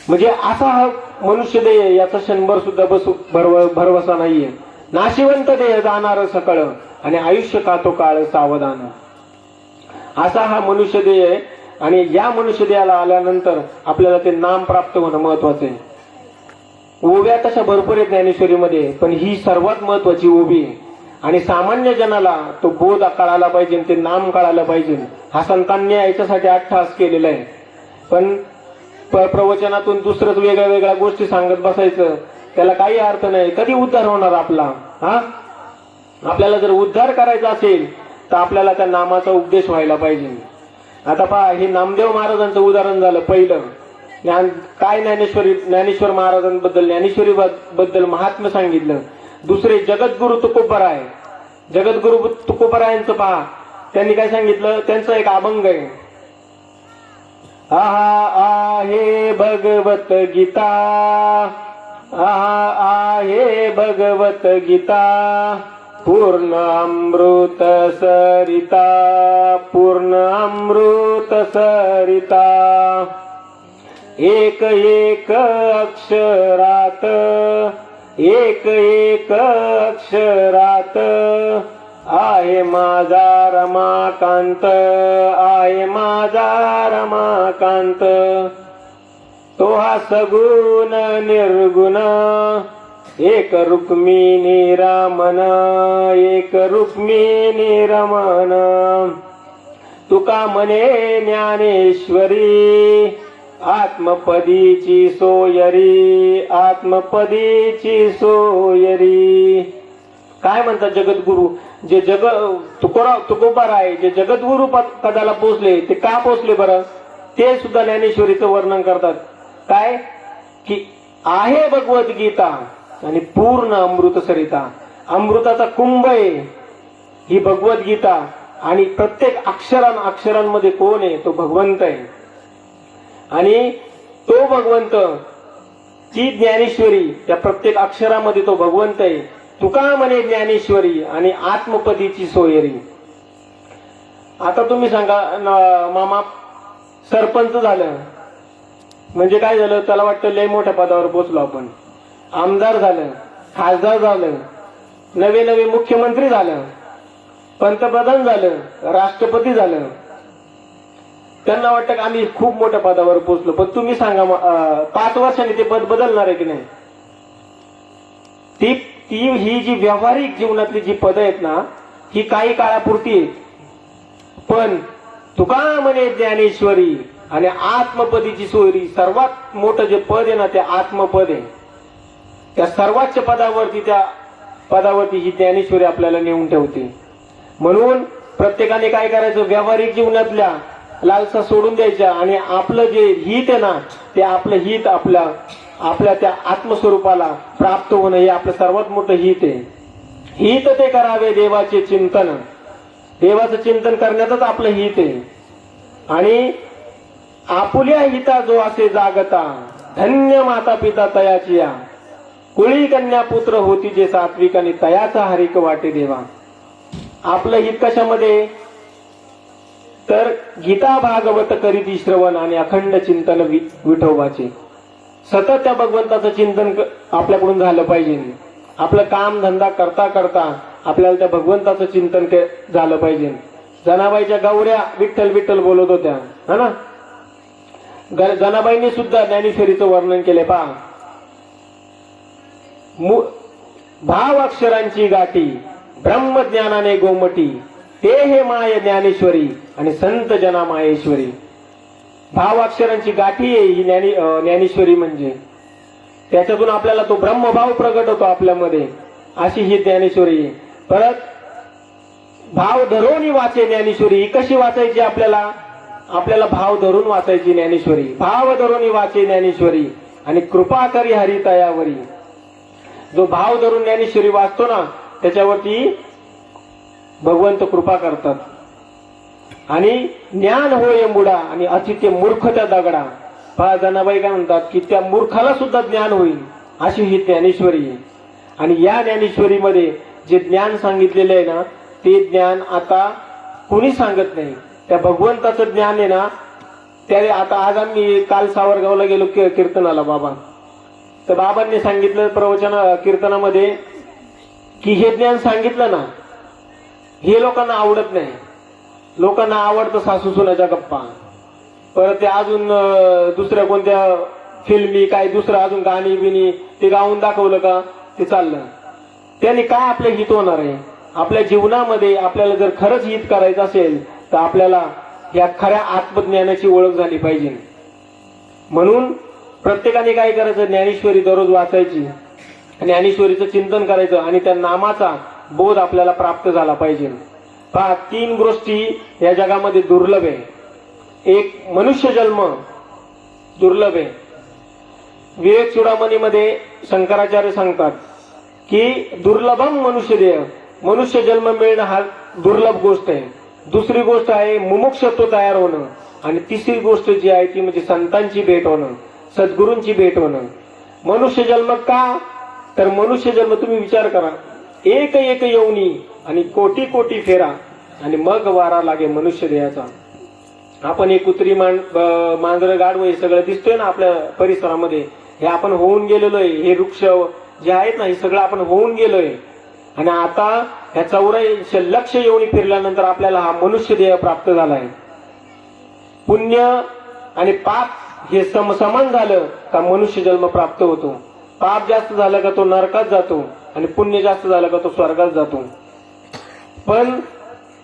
म्हणजे असा हा मनुष्य देह, याचा क्षणभर सुद्धा भरवसा नाहीये. नाशिवंत देह जाणार सकळ आणि आयुष्य का तो काळ सावधान. असा हा मनुष्य देह आहे. आणि या मनुष्य देहाला आल्यानंतर आपल्याला ते नाम प्राप्त होणं महत्वाचं आहे. ओव्या तशा भरपूर आहेत ज्ञानेश्वरीमध्ये, पण ही सर्वात महत्वाची ओवी आहे. आणि सामान्य जनाला तो बोध कळायला पाहिजे, ते नाम कळायला पाहिजे. हा संतांनी याच्यासाठी 8 तास केलेला आहे. पण प्रवचनातून दुसरंच वेगळ्या वेगळ्या गोष्टी सांगत बसायचं, त्याला काही अर्थ नाही. कधी उद्धार होणार आपला? आपल्याला जर उद्धार करायचा असेल तर आपल्याला त्या नामाचा उपदेश व्हायला पाहिजे. आता पहा, हे नामदेव महाराजांचं उदाहरण झालं पहिलं. काय ज्ञानेश्वर महाराजांबद्दल, ज्ञानेश्वरी बद्दल महात्म्य सांगितलं. दुसरे जगद्गुरु तुकोबराय, जगद्गुरु तुकोबरायांचं पहा, त्यांनी काय सांगितलं, त्यांचा एक अभंग आहे. आहा आहे भगवत गीता, आहा आहे भगवत गीता, पूर्ण अमृत सरिता, पूर्ण अमृत सरिता. एक एक अक्षरात, एक एक अक्षरात आहे माझा रमाकांत, आहे माझा रमाकांत. तो हा सगुण निर्गुण, एक रुक्मिणी रमण एक रुक्मिणी रमण तुका म्हणे ज्ञानेश्वरी आत्मपदीची सोयरी आत्मपदीची सोयरी. काय म्हणतात जगद्गुरु, जे तुकोबार आहे, जे जगद्गुरु पदाला पोचले ते का पोचले बरं, ते सुद्धा ज्ञानेश्वरीचं वर्णन करतात. काय की आहे भगवद्गीता आणि पूर्ण अमृत सरिता, अमृताचा कुंभ आहे ही भगवद्गीता. आणि प्रत्येक अक्षरांमध्ये कोण आहे, तो भगवंत आहे. आणि तो भगवंत, ती ज्ञानेश्वरी, त्या प्रत्येक अक्षरामध्ये तो भगवंत आहे. तुका म्हणे ज्ञानेश्वरी आणि आत्मपदीची सोयरी. आता तुम्ही सांगा मामा, सरपंच झालं म्हणजे काय झालं, त्याला वाटतं लय मोठ्या पदावर पोचलो आपण. आमदार झालं, खासदार झालं, नवे नवे मुख्यमंत्री झालं, पंतप्रधान झालं, राष्ट्रपती झालं, त्यांना वाटतं की आम्ही खूप मोठ्या पदावर पोहोचलो. पण तुम्ही सांगा 5 वर्षांनी ते पद बदलणार आहे की नाही. ही जी व्यावहारिक जीवनातली जी पद आहेत ना, ही काही काळापुरती आहेत. पण तुका म्हणे ज्ञानेश्वरी आणि आत्मपदीची सोयरी, सर्वात मोठं जे पद आहे ना ते आत्मपद आहे. त्या सर्वोच्च पदावरती, त्या पदावरती ही ज्ञानेश्वरी आपल्याला नेऊन ठेवते. म्हणून प्रत्येकाने काय करायचं, व्यावहारिक जीवनातल्या लालसा सोडून द्यायच्या आणि आपलं जे हित आहे ना, ते आपलं हित आपल्या त्या आत्मस्वरूपाला प्राप्त होणं हे आपलं सर्वात मोठं हित आहे. हित ते करावे देवाचे चिंतन, देवाचं चिंतन करण्यातच आपलं हित आहे. आणि आपुल्या हिता जो असे जागता, धन्य माता पिता तयाची या, कुळी कन्या पुत्र होती जे सात्विक आणि तयाचा हरिक वाटे देवा. आपलं हित कशामध्ये, तर गीता भागवत करीती श्रवण आणि अखंड चिंतन विठोबाचे. सतत त्या भगवंताचं चिंतन आपल्याकडून झालं पाहिजे. आपलं काम धंदा करता करता आपल्याला त्या भगवंताचं चिंतन झालं पाहिजे. जनाबाईच्या गौऱ्या विठ्ठल विठ्ठल बोलत होत्या है ना. जनाबाईंनी सुद्धा ज्ञानेश्वरीचं वर्णन केले पहा. भाव अक्षरांची गाठी ब्रह्मज्ञानाने गोमटी, ते हे माय ज्ञानेश्वरी आणि संत जना माहेश्वरी. भाव अक्षरांची गाठी आहे ही ज्ञानेश्वरी म्हणजे. त्याच्यातून आपल्याला तो ब्रह्मभाव प्रगट होतो आपल्यामध्ये, अशी ही ज्ञानेश्वरी आहे. परत भाव धरून वाचे ज्ञानेश्वरी. ही कशी वाचायची, आपल्याला भाव धरून वाचायची ज्ञानेश्वरी. भाव धरून वाचे ज्ञानेश्वरी आणि कृपा करी हरी तयावरी. जो भाव धरून ज्ञानेश्वरी वाचतो ना, त्याच्यावरती भगवंत कृपा करतात. आणि ज्ञान होय मुडा आणि अतिथ्य मूर्ख त्या दगडा. पहा जनाबाई काय म्हणतात की त्या मूर्खाला सुद्धा ज्ञान होईल, अशी ही ज्ञानेश्वरी आहे. आणि या ज्ञानेश्वरीमध्ये जे ज्ञान सांगितलेलं आहे ना, ते ज्ञान आता कोणी सांगत नाही. त्या भगवंताचं ज्ञान आहे ना, त्याने आता आज आम्ही काल सावरगावला गेलो कीर्तनाला बाबा, तर बाबांनी सांगितलं प्रवचन कीर्तनामध्ये की हे ज्ञान सांगितलं ना, हे लोकांना आवडत नाही. लोकांना आवडतं सासू सुनाच्या गप्पा, परत ते अजून दुसऱ्या कोणत्या फिल्मी काय दुसरं अजून गाणी बिनी ते गाऊन दाखवलं का ते चाललं. त्याने काय आपलं हित होणार आहे. आपल्या जीवनामध्ये आपल्याला जर खरंच हित करायचं असेल तर आपल्याला या खऱ्या आत्मज्ञानाची ओळख झाली पाहिजे. म्हणून प्रत्येकाने काय करायचं, ज्ञानेश्वरी दररोज वाचायची, ज्ञानेश्वरीचं चिंतन करायचं आणि त्या नामाचा बोध आपल्याला प्राप्त झाला पाहिजे. पहा 3 गोष्टी या जगामध्ये दुर्लभ आहे. एक मनुष्य जन्म दुर्लभ आहे. विवेक चूडामणीमध्ये शंकराचार्य सांगतात की दुर्लभम मनुष्य देह, मनुष्य जन्म मिळणं हा दुर्लभ गोष्ट आहे. दुसरी गोष्ट आहे मुमुक्षत्व तयार होणं, आणि तिसरी गोष्ट जी आहे ती म्हणजे संतांची भेट होणं, सद्गुरूंची भेट होणं. मनुष्य जन्म का, तर मनुष्य जन्म तुम्ही विचार करा, एक एक येऊनी आणि कोटी कोटी फेरा आणि मग वारा लागे मनुष्य देहाचा. आपण एक कुत्री मांजर गाढवं हे सगळं दिसतोय ना आपल्या परिसरामध्ये, हे आपण होऊन गेलेलो आहे. हे वृक्ष जे आहेत ना, हे सगळं आपण होऊन गेलोय. आणि आता ह्या 84 लक्ष येऊन फिरल्यानंतर आपल्याला हा मनुष्य देह प्राप्त झाला आहे. पुण्य आणि पाप हे समान झालं का मनुष्य जन्म प्राप्त होतो. पाप जास्त झालं का तो नरकात जातो आणि पुण्य जास्त झालं का तो स्वर्गात जातो. पण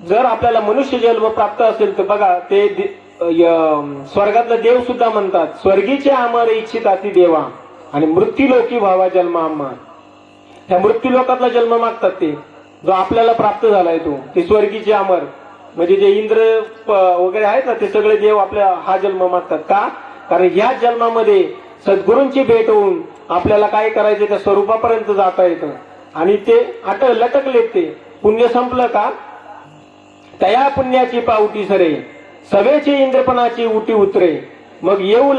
जर आपल्याला मनुष्य जन्म प्राप्त असेल तर बघा ते स्वर्गातला देव सुद्धा म्हणतात, स्वर्गीचे अमर इच्छिताती देवा आणि मृत्यूलोकी व्हावा जन्म आम्हा. त्या मृत्यूलोकातला जन्म मागतात ते, जो आपल्याला प्राप्त झालाय तो, ते स्वर्गीचे अमर म्हणजे जे इंद्र वगैरे आहेत ना, ते सगळे देव आपल्या हा जन्म मागतात. का? कारण या जन्मामध्ये सद्गुरूंची भेट होऊन आपल्याला काय करायचं त्या स्वरूपापर्यंत जाता येतं. आणि ते लटकलेत, ते पुण्य संपलं का तया पुण्याची पावटी सरे सवेची इंद्रपणाची उटी उतरे मग येऊ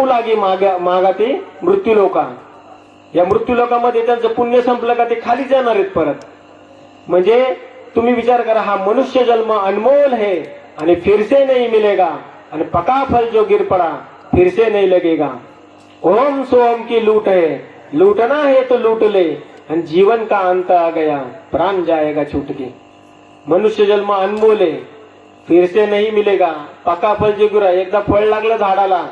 लागे मागा ते मृत्यूलोका. या मृत्यूलोकामध्ये त्यांचं पुण्य संपलं का ते खाली जाणार आहेत परत. म्हणजे तुम्ही विचार करा, हा मनुष्य जन्म अनमोल है आणि फिरसे नहीं मिलेगा आणि पका फल जो गिर पड़ा फिरसे नहीं लगेगा. ओम सोम की लूट है, लूटना है तो लूट ले आणि जीवन का अंत आ गया प्राण जाएगा छूट के. मनुष्य जन्म अनमोल है, फिरसे नहीं मिलेगा. पका फल जो गिरा, एकदा फळ लागलं झाडाला,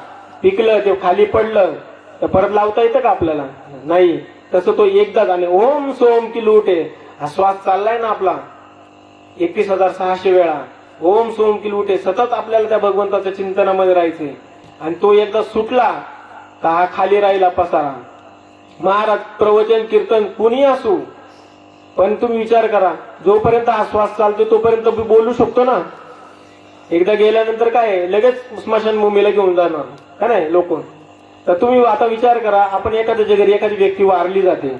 पिकलं, ते खाली पडलं तर परत लावता येतं का आपल्याला? नाही. तसं तो एकदाच. आणि ओम सोम की लूट आहे, हा श्वास चाललाय ना आपला 31,600 वेळा. ओम सोम की लूट आहे, सतत आपल्याला त्या भगवंताच्या चिंतनामध्ये राहायचंय. आणि तो एकदा सुटला का हा खाली राहिला पसारा. महाराज प्रवचन कीर्तन कुणी असू, पण तुम्ही विचार करा, जोपर्यंत हा श्वास चालतो तोपर्यंत मी बोलू शकतो ना. एकदा गेल्यानंतर काय लगेच स्मशानभूमीला घेऊन जाणार का नाही लोक. तर तुम्ही आता विचार करा, आपण एखाद्याच्या घरी एखादी व्यक्ती वारली जाते,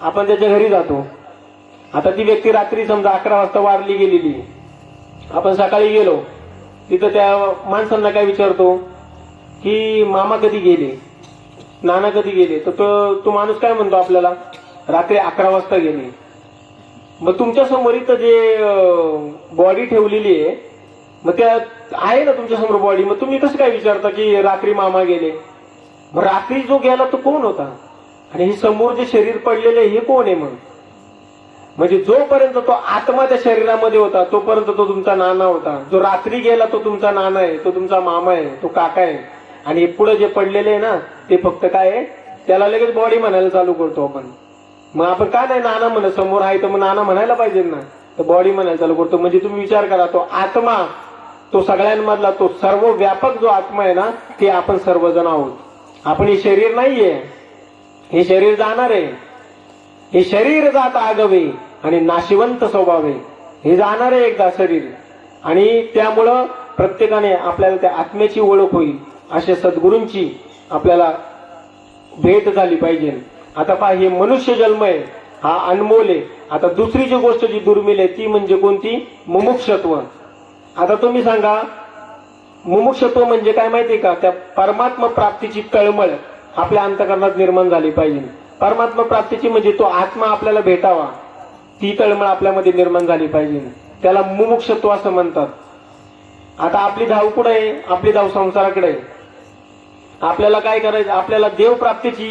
आपण त्याच्या घरी जातो. आता ती व्यक्ती रात्री समजा 11 वाजता वारली गेलेली, आपण सकाळी गेलो तिथं त्या माणसांना काय विचारतो की मामा कधी गेले, नाना कधी गेले, तर तो माणूस काय म्हणतो आपल्याला, रात्री 11 वाजता गेले. मग तुमच्या समोर इथं जे बॉडी ठेवलेली आहे, मग त्या आहे ना तुमच्या समोर बॉडी, मग तुम्ही कसं काय विचारता की रात्री मामा गेले? मग रात्री जो गेला तो कोण होता आणि हे समोर जे शरीर पडलेले हे कोण आहे? मग म्हणजे जोपर्यंत तो आत्मा त्या शरीरामध्ये होता तोपर्यंत तो तुमचा नाना होता. जो रात्री गेला तो तुमचा नाना आहे, तो तुमचा मामा आहे, तो काका आहे. आणि पुढे जे पडलेले आहे ना ते फक्त काय आहे, त्याला लगेच बॉडी म्हणायला चालू करतो आपण. मग आपण काय नाही नाना म्हणत, समोर आहे तर मग नाना म्हणायला पाहिजे ना, तर बॉडी म्हणायला चालू करतो. म्हणजे तुम्ही विचार करा, तो आत्मा, तो सगळ्यांमधला तो सर्व व्यापक जो आत्मा आहे ना, ते आपण सर्वजण आहोत. आपण हे शरीर नाहीये, हे शरीर जाणार आहे. हे शरीर जात आगवे आणि नाशिवंत स्वभावे, हे जाणार आहे एकदा शरीर. आणि त्यामुळं प्रत्येकाने आपल्याला त्या आत्म्याची ओळख होईल, अशा सद्गुरूंची आपल्याला भेट झाली पाहिजे. आता पहा, हे मनुष्य जन्म आहे हा अनमोल आहे. आता दुसरी जी गोष्ट जी दुर्मिळ आहे ती म्हणजे कोणती? मुमुक्षत्व. आता तुम्ही सांगा, मुमुक्षत्व म्हणजे काय माहितीये का? त्या परमात्मा प्राप्तीची तळमळ आपल्या अंतःकरणात निर्माण झाली पाहिजे. परमात्मा प्राप्तीची म्हणजे तो आत्मा आपल्याला भेटावा, ती तळमळ आपल्यामध्ये निर्माण झाली पाहिजे. त्याला मुमुक्षत्व असं म्हणतात. आता आपली धाव कुठे आहे? आपली धाव संसाराकडे आहे. आपल्याला काय करायचं? आपल्याला देव प्राप्तीची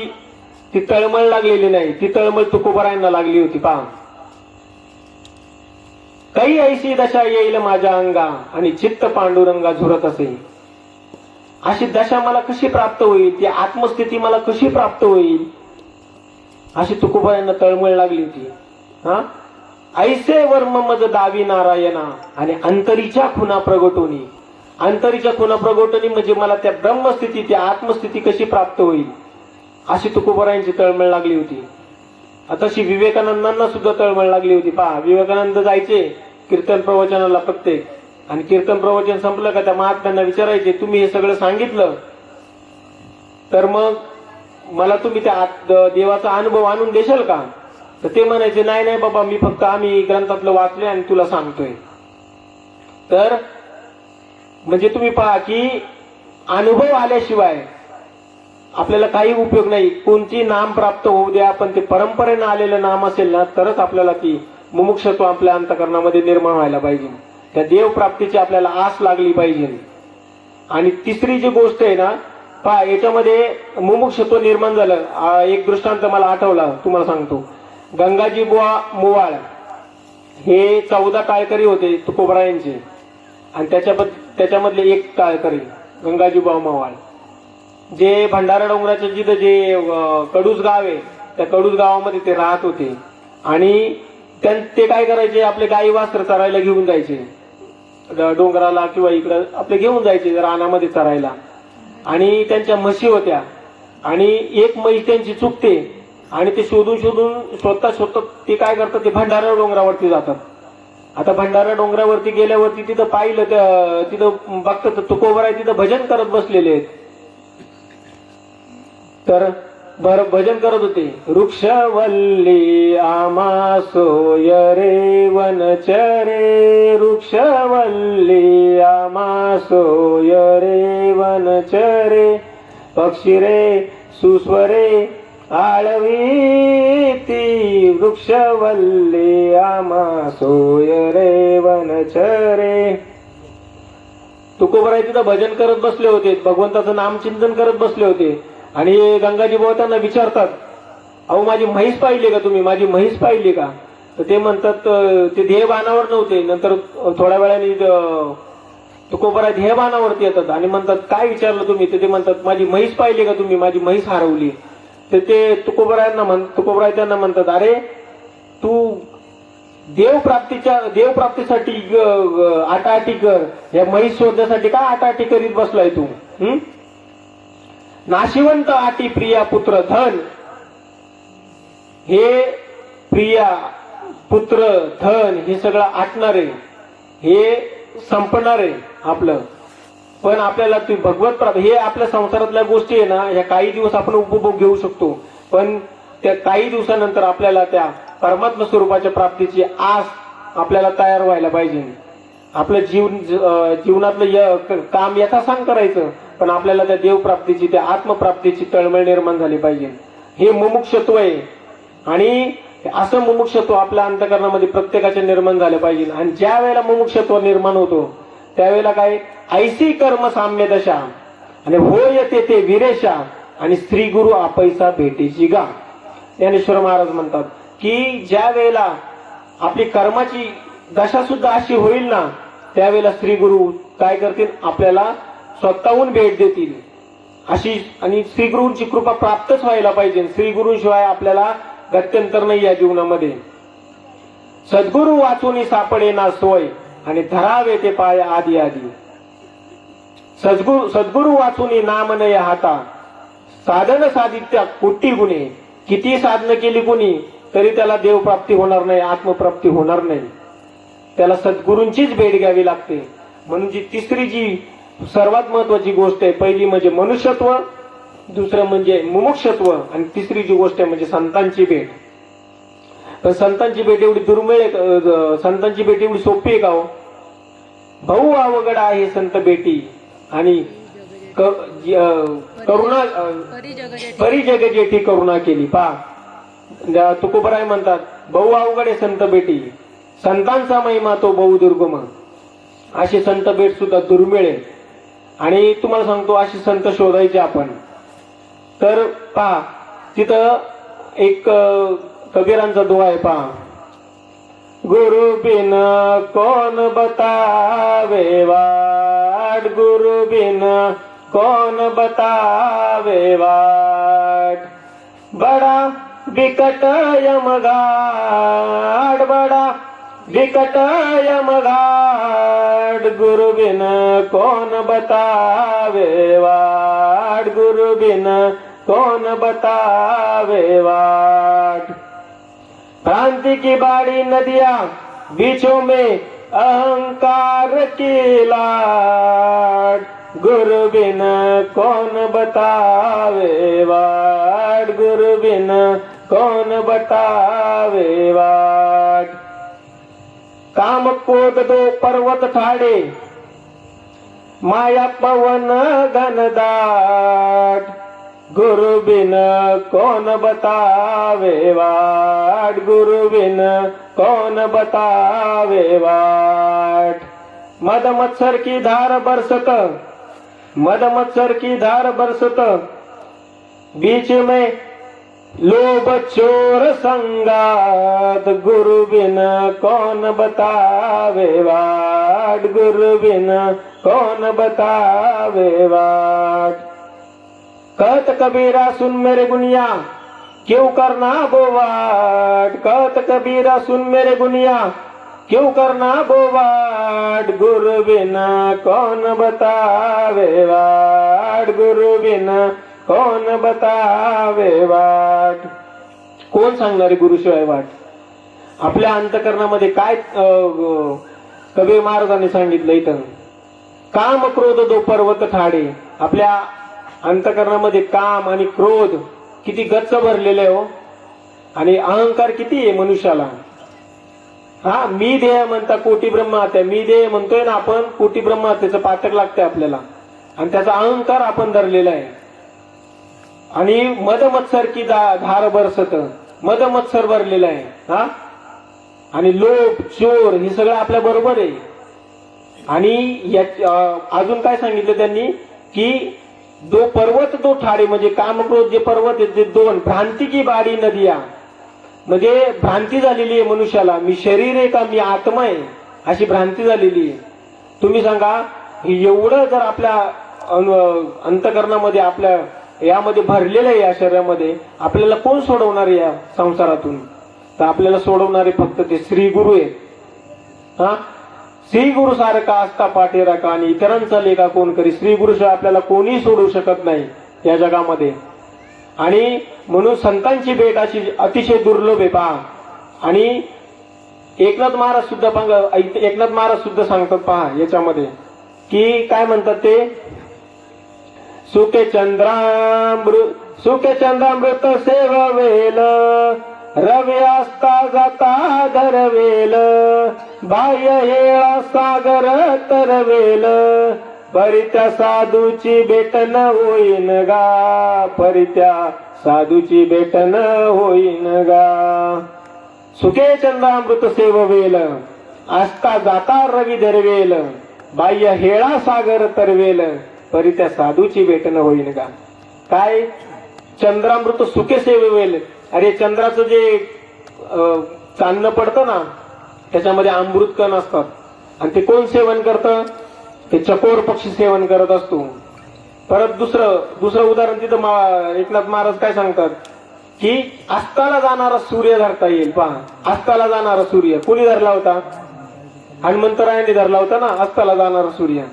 ती तळमळ लागलेली नाही, ती तळमळ तुकोबारायांना लागली होती. पहा, काही ऐशी दशा येईल माझ्या अंगा आणि चित्त पांडुरंगा झुरत असे. अशी दशा मला कशी प्राप्त होईल? ती आत्मस्थिती मला कशी प्राप्त होईल? अशी तुकोबारायांना तळमळ लागली होती. हा, ऐसे वर्म मज दावी नारायणा आणि अंतरीच्या खुना प्रगटोनी. अंतरीच्या खुना प्रगटोनी म्हणजे मला त्या ब्रह्मस्थिती, त्या आत्मस्थिती कशी प्राप्त होईल, अशी तुकोबारायांची तळमळ लागली होती. तशी विवेकानंदांना सुद्धा तळमळ लागली होती. पहा, विवेकानंद जायचे कीर्तन प्रवचनाला प्रत्येक, आणि कीर्तन प्रवचन संपलं का त्या महात्म्यांना विचारायचे, तुम्ही हे सगळं सांगितलं तर मग मला तुम्ही त्या देवाचा अनुभव आणून देशाल का? तर ते म्हणायचे, नाही नाही बाबा, मी फक्त आम्ही ग्रंथातलं वाचले आणि तुला सांगतोय. तर म्हणजे तुम्ही पहा की अनुभव आल्याशिवाय आपल्याला काही उपयोग नाही. कोणती नाम प्राप्त होऊ द्या, पण ते परंपरेनं आलेलं नाम असेल ना तरच आपल्याला ती मुमुक्षत्व आपल्या अंतःकरणामध्ये निर्माण व्हायला पाहिजे. त्या देव प्राप्तीची आपल्याला आस लागली पाहिजे. आणि तिसरी जी गोष्ट आहे ना, पहा, याच्यामध्ये मुमुक्षत्व निर्माण झालं. एक दृष्टांत मला आठवला, तुम्हाला सांगतो. गंगाजी बुवा मुवाळ हे 14 टाळकरी होते तुकोबारायांचे, आणि त्याच्यामधले एक टाळकरी गंगाजी बुवा मुवाळ. जे भंडारा डोंगराच्या जिथं जे कडूस गाव आहे त्या कडूस गावामध्ये ते राहत होते. आणि ते काय करायचे, आपले गाई वासर चरायला घेऊन जायचे डोंगराला किंवा इकडं आपले घेऊन जायचे रानामध्ये चरायला. आणि त्यांच्या म्हशी होत्या आणि एक म्हैस त्यांची चुकते आणि ते शोधून शोधता ते काय करतात, ते भंडारा डोंगरावरती जातात. आता भंडारा डोंगरावरती गेल्यावरती तिथं पाहिलं, तिथं बघतात तुकोबराय तिथं भजन करत बसलेले आहेत. तर भजन करत होते, वृक्षवल्ली आमा सोय रे वनचरे, वृक्षवल्ली आमा सोय रे वनचरे, पक्षी रे सुस्वरे आळवीती, वृक्षवल्ली आमा सोय रे वनचरे. तुकोबराय तिथं भजन करत बसले होते, भगवंताचं नामचिंतन करत बसले होते. आणि गंगाजी बाबा त्यांना विचारतात, अहो माझी म्हैस पाहिली का तुम्ही, माझी म्हैस पाहिली का? तर ते म्हणतात, ते ध्येयबाणावर नव्हते. नंतर थोड्या वेळाने तुकोबराय ध्येयबाणावरती येतात आणि म्हणतात, काय विचारलं तुम्ही? तर ते म्हणतात, माझी म्हैस पाहिली का तुम्ही, माझी म्हैस हरवली. तर ते तुकोबराय त्यांना म्हणतात, अरे तू देवप्राप्तीसाठी आटाआटी कर, या म्हैस शोधण्यासाठी काय आटाआटी करीत बसलाय तू? नाशिवंत आटी प्रिया पुत्र धन, हे प्रिया पुत्र धन हे सगळं आटणार आहे, हे संपणार आहे आपलं. पण आपल्याला ती भगवत प्राप्त, हे आपल्या संसारातल्या गोष्टी आहे ना, ह्या काही दिवस आपण उपभोग घेऊ शकतो, पण त्या काही दिवसानंतर आपल्याला त्या परमात्मा स्वरूपाच्या प्राप्तीची आस आपल्याला तयार व्हायला पाहिजे. आपलं जीवनातलं काम यथासांग करायचं, पण आपल्याला त्या देवप्राप्तीची, त्या आत्मप्राप्तीची तळमळ निर्माण झाली पाहिजे. हे मुमुक्षत्व आहे. आणि असं मुमुक्षत्व आपल्या अंतःकरणामध्ये प्रत्येकाच्या निर्माण झालं पाहिजे. आणि ज्या वेळेला मुमुक्षत्व निर्माण होतो त्यावेळेला काय, ऐसी कर्म साम्य दशा आणि होय ते विरेशा आणि श्री गुरु आपैसा भेटीची गा. ज्ञानेश्वर महाराज म्हणतात की ज्या वेळेला आपली कर्माची दशा सुद्धा अशी होईल ना, त्यावेळेला श्री गुरु काय करतील, आपल्याला स्वतःहून भेट देतील अशी. आणि श्री गुरूंची कृपा प्राप्तच व्हायला पाहिजे. श्री गुरूंशिवाय आपल्याला गत्यंतर नाही या जीवनामध्ये. सद्गुरु वाचून सापडे ना सोय आणि धरावे ते पाय आधी आधी. सद्गुरु वाचून नाम नय हाता, साधन साधित्या कोटी गुणे. किती साधन केली कोणी तरी त्याला देवप्राप्ती होणार नाही, आत्मप्राप्ती होणार नाही. त्याला सद्गुरूंचीच भेट घ्यावी लागते. म्हणून तिसरी जी सर्वात महत्वाची गोष्ट आहे, पहिली म्हणजे मनुष्यत्व, दुसरं म्हणजे मुमुक्षत्व आणि तिसरी जी गोष्ट आहे म्हणजे संतांची भेट. पण संतांची भेट एवढी दुर्मिळ आहे, संतांची भेट एवढी सोपी आहे का हो? भाऊ अवघड आहे संत भेटी आणि करुणा परी जग जेठी करुणा केली. पहा तुकोबराय म्हणतात, बहु अवघड आहे संत भेटी, संतांचा महिमा तो बहु दुर्गम. अशी संत भेट सुद्धा दुर्मिळ आहे. आणि तुम्हाला सांगतो अशी संत शोधायचे आपण. तर पहा तिथं एक कबीरांचा दुआ आहे, पहा, गुरु बिन कौन बतावे वाट, गुरु बिन कौन बतावे वाट, बड़ा बिकट यमघाट, बड़ा बिकट यमघाट, गुरु बिन कौन बतावे वाट, गुरु बिन कौन बतावे वाट. क्रांति की बाड़ी नदियां बीचों में अहंकार की लाट, गुरु बिन कौन बतावे वाट, गुरु बिन कौन बतावे वाट. काम क्रोध दो पर्वत ठाड़े, माया पवन घनदाट, गुरु बिन कौन बतावे वाट, गुरु बिन कौन बतावे वाट. मद मत्सर की धार बरसत, मद मत्सर की धार बरसत, बीच में लोभ चोर संगात, गुरु बिन कौन बतावे वाट, गुरु बिन कौन बतावे वाट. कहत कबीरा सुन मेरे गुनिया क्यों करना बोवाट। कहत कबीरा सुन मेरे गुनिया क्यों करना बोवाट। गुरु बिना कौन बतावे वाट। गुरु बिना कौन बतावे वाट। कोण सांगणार आहे गुरुशिवाय वाट? आपल्या अंतकरणामध्ये काय कबीर महाराजांनी सांगितलं इथं, काम क्रोध दो पर्वत ठाडे. आपल्या अंतकरणामध्ये काम आणि क्रोध किती गच्च भरलेले हो, आणि अहंकार किती आहे मनुष्याला. हा, मी देह म्हणता कोटी ब्रह्महत्या. मी देह म्हणतोय ना आपण, कोटी ब्रह्महत्येचं पातक लागते आपल्याला, आणि त्याचा अहंकार आपण धरलेला आहे. आणि मदमत्सर की धार बरसत, मदमत्सर भरलेला आहे. हा, आणि लोभ चोर हे सगळं आपल्या बरोबर आहे. आणि अजून काय सांगितलं त्यांनी की दो पर्वत दो ठाडे, म्हणजे कामक्रोध जे पर्वत आहेत ते दोन. भ्रांती की बाडी नदिया, म्हणजे भ्रांती झालेली आहे मनुष्याला. मी शरीर आहे का मी आत्मा आहे, अशी भ्रांती झालेली आहे. तुम्ही सांगा, एवढं जर आपल्या अंतकरणामध्ये आपल्या यामध्ये भरलेलं आहे, या शरीरामध्ये, आपल्याला कोण सोडवणार आहे या संसारातून? तर आपल्याला सोडवणारे फक्त ते श्री गुरु आहेत. हा, श्री गुरु सारखा असता पाठीरा का, आणि इतरांचा लेखा कोण करी. श्री गुरुशिवाय आपल्याला कोणी सोडू शकत नाही या जगामध्ये. आणि म्हणून संतांची भेट अशी अतिशय दुर्लभ आहे पहा. आणि एकनाथ महाराज सुद्धा सांगतात पहा याच्यामध्ये, की काय म्हणतात ते, सुखे चंद्रामृत सेववेल, रवी असता जाता धरवेल, बाह्य हेळा सागर तरवेल, परित्या साधूची भेटन होईन गा. परित्या साधूची भेटन होईन गा. सुखे चंद्रामृत सेववेल, असता जाता रवी धरवेल, बाह्य हेळा सागर तरवेल, परित्या साधूची भेटन होईन गा. काय चंद्रामृत सुखे सेववेल. अरे चंद्राचं जे चांदणं पडतं ना, त्याच्यामध्ये अमृत कण असतात, आणि ते कोण सेवन करतं? ते चकोर पक्षी सेवन करत असतो. परत दुसरं उदाहरण तिथं एकनाथ महाराज काय सांगतात, की अस्ताला जाणारा सूर्य धरता येईल. पहा, अस्ताला जाणारा सूर्य कोणी धरला होता? हनुमंतरायाने धरला होता ना अस्ताला जाणारा सूर्य.